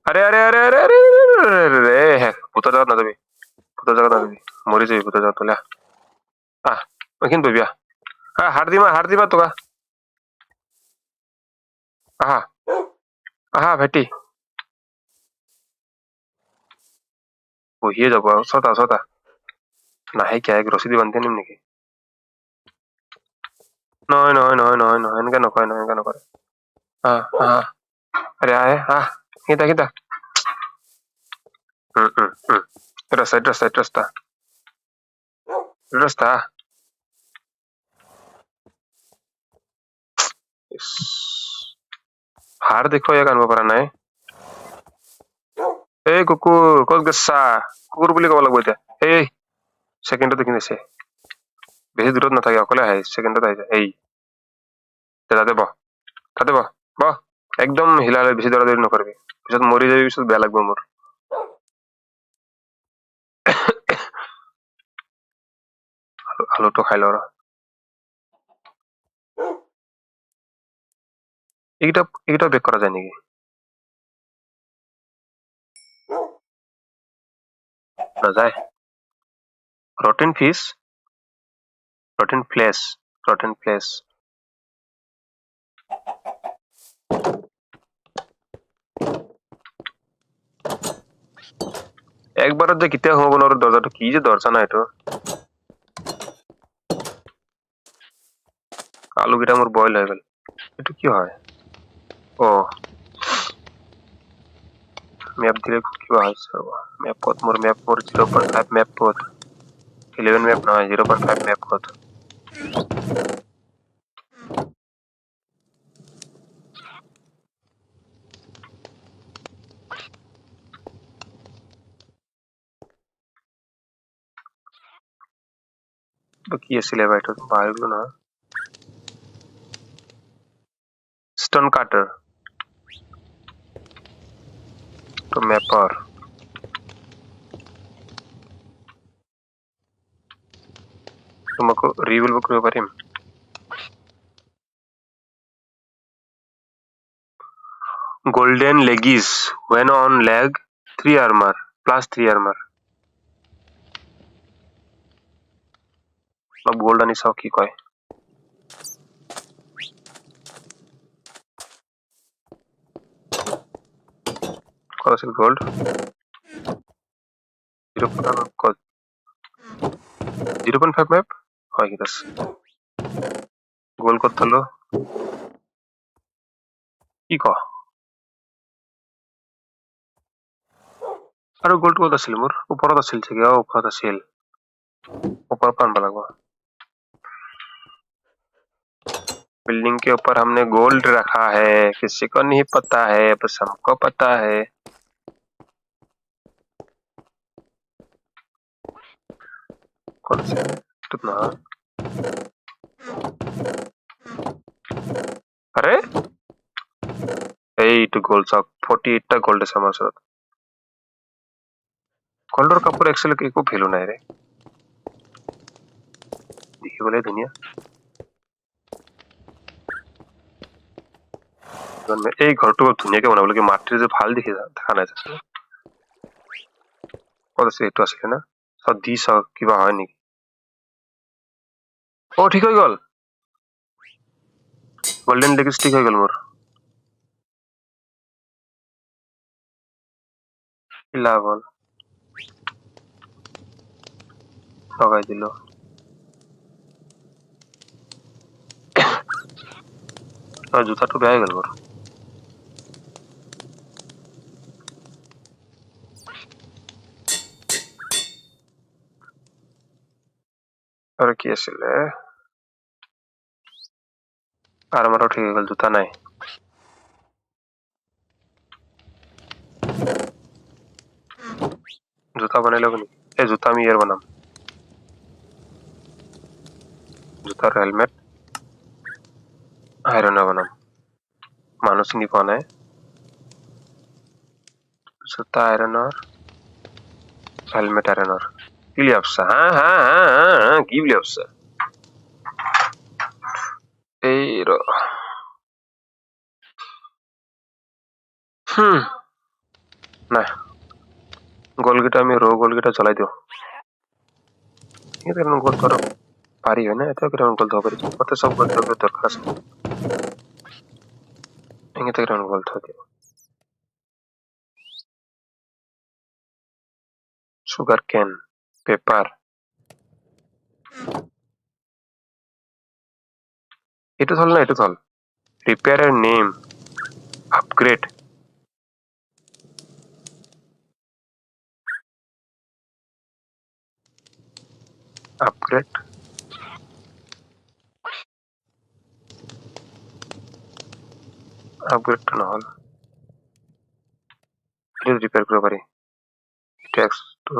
আরে আরে আরে আরে আরে রে হ্যাঁ ভূতৰ জাগাত নাযাবি মৰি যাবি ভূতৰ জাগাত হলে এইখিনিত বহিবি হাড় দিমা তোকা আহা ভাইটি বহিয়ে যাব আৰু চতা নাহে কিয় এক ৰছী দি বান্ধি আনিম নেকি নহয় এনেকে নকৰে আৰে আহে এইখিনিত ৰাস্তা হাড় দেখুৱাই ইয়াক আনিব পৰা নাই এই কুকুৰ ক'ত গৈছা কুকুৰ বুলি ক'ব লাগিব এতিয়া এই ছেকেণ্ডত এইখিনি আছে বেছি দূৰত নাথাকে অকলে আহে ছেকেণ্ডত আহি যায় এই তাতে বহ একদম হিলালে বেছি দৌৰা নকৰিবি পিছত মৰি যাবি পিছত বেয়া লাগব মোৰ আলুটো খাই লওঁ এইকেইটা বেক কৰা যায় নেকি নাযায় ৰটেন ফিছ ৰটেন ফ্লেছ একবাৰত যে কেতিয়া সোমাব নোৱাৰো দৰ্জাটো কি যে দৰ্জা নাই এইটো আলুকেইটা মোৰ বইল হৈ গ'ল এইটো কি হয় মেপ দিলে কিবা হৈছে মোৰ 0.5 মেপ ক'ত 11 মেপ নহয় 0.5 মেপ ক'ত কি আছিলে বাইটো পাহৰিলো না ষ্টন কাটাৰ তো মেপৰ তোমাক ৰিভিল কৰিব পাৰিম golden leggings when on leg 3 armor plus 3 armor gold আনি চাও কি কয় কত আছিল গোল্ড 0.5 মেপ হয় ঠিক আছে গোল্ড কত থলো কি ক আৰু গোল্ড কত আছিল মোৰ ওপৰত আছিল চাগে ওপৰত আছিল ऊपर पर लगा बिल्डिंग के ऊपर हमने गोल्ड रखा है किसी को नहीं पता है बस हमको पता है कौन से कितना अरे এইটো গোল্ড সব 48 টা গোল্ড আছে আমার সাথে গোল্ডৰ কাপোৰ এক্সেল একো ভ্যালু নাই ৰে দেখিবলৈ ধুনীয়া এই ঘৰটো ধুনীয়াকে বনাব লাগে মাটিৰ যে ভাল দেখি দেখা নাই ক'ত আছে এইটো আছিলে না সব দি চাও কিবা হয় নেকি ও ঠিক হৈ গ'ল গোল্ডেন লেগ ষ্টিক হৈ গ'ল মোৰ লাভ হ'ল লগাই দিলো জোতাটো বেয়া হৈ গ'ল মোৰ আৰু কি আছিলে আৰমাৰো ঠিক হৈ গ'ল জোতা নাই জোতা বনাই ল'ব নেকি এই জোতা আমি ইয়াৰ বনাম জোতাৰ হেলমেট আইৰনৰ বনাম মানুহ চিনি পোৱা নাই জোতা আইৰনৰ হেলমেট আইৰনৰ কি বুলি ভাবছা হা কি বুলি ভাবছা এই ৰ নাই গলকেইটা আমি গলকেইটা জ্বলাই দিওঁ কেইটামান গল ধৰ পাৰি হয় না এটা কেইটামান গল ধৰ পাৰি তাতে চব গল ধৰ দৰকাৰ আছে এইকেইটা কেইটামান গল থৈ দিওঁ sugar cane paper itu thol na itu thol repair a name upgrade upgrade upgrade to নহল এটা রিপেয়ার কৰিব পাৰি text to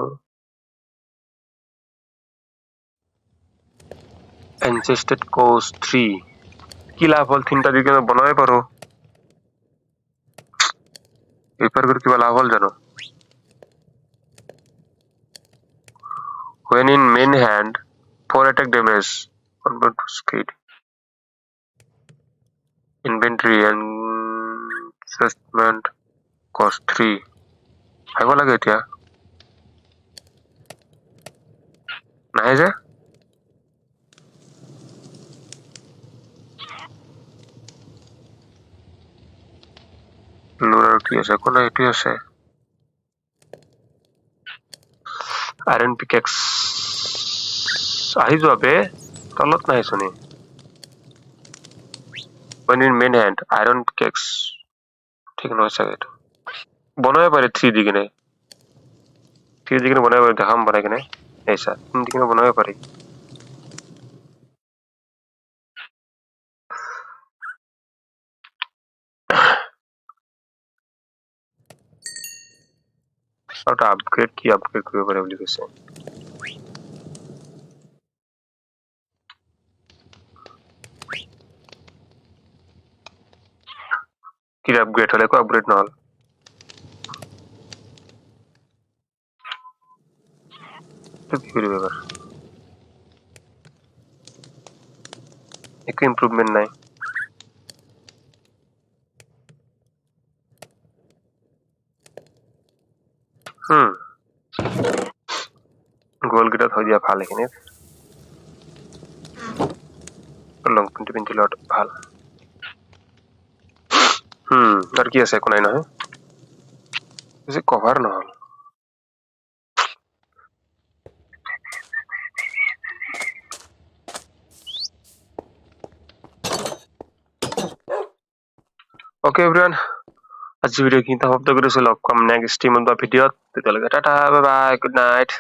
ancested course 3 কি লাভ হল তিনটা দিকে বনাই পাৰো ৰিপেয়াৰ কৰি কিবা লাভ হল জানো when in main hand 4 attack damage convert to speed inventory and adjustment cost 3 আহিব লাগে এতিয়া নাহে যে লোৰাৰ কি আছে কোন এইটো আছে আইৰন পিকেক্স আহি যোৱা বে তলত নাই শুনি when in main hand iron pickaxe ঠিক নহয় চাগে এইটো বনাই পারে 3 দি কিনে 3 দি কিনে বনাই পারে দেখাম বনাই কিনে এইসা 3 দি কিনে বনাই পারি ওটা আপগ্রেড কি আপগ্রেড করতে পারে বলি কইছে কি আপগ্রেড হলে কো আপগ্রেড না হল তো কি করবে এবার एक इम्प्रूवमेंट নাই গোল গিটা থৈ দিয়া ভাল এখানে লং পিন্টি লট ভাল আর কি আছে কোনাই নহয় যে কভার না হল ওকে एवरीवन आज ভিডিও কিন্তু সমাপ্ত কৰিছো লগ পাম নেক্সট টিমত বা ভিডিঅত তেতিয়ালৈকে tata bye bye good night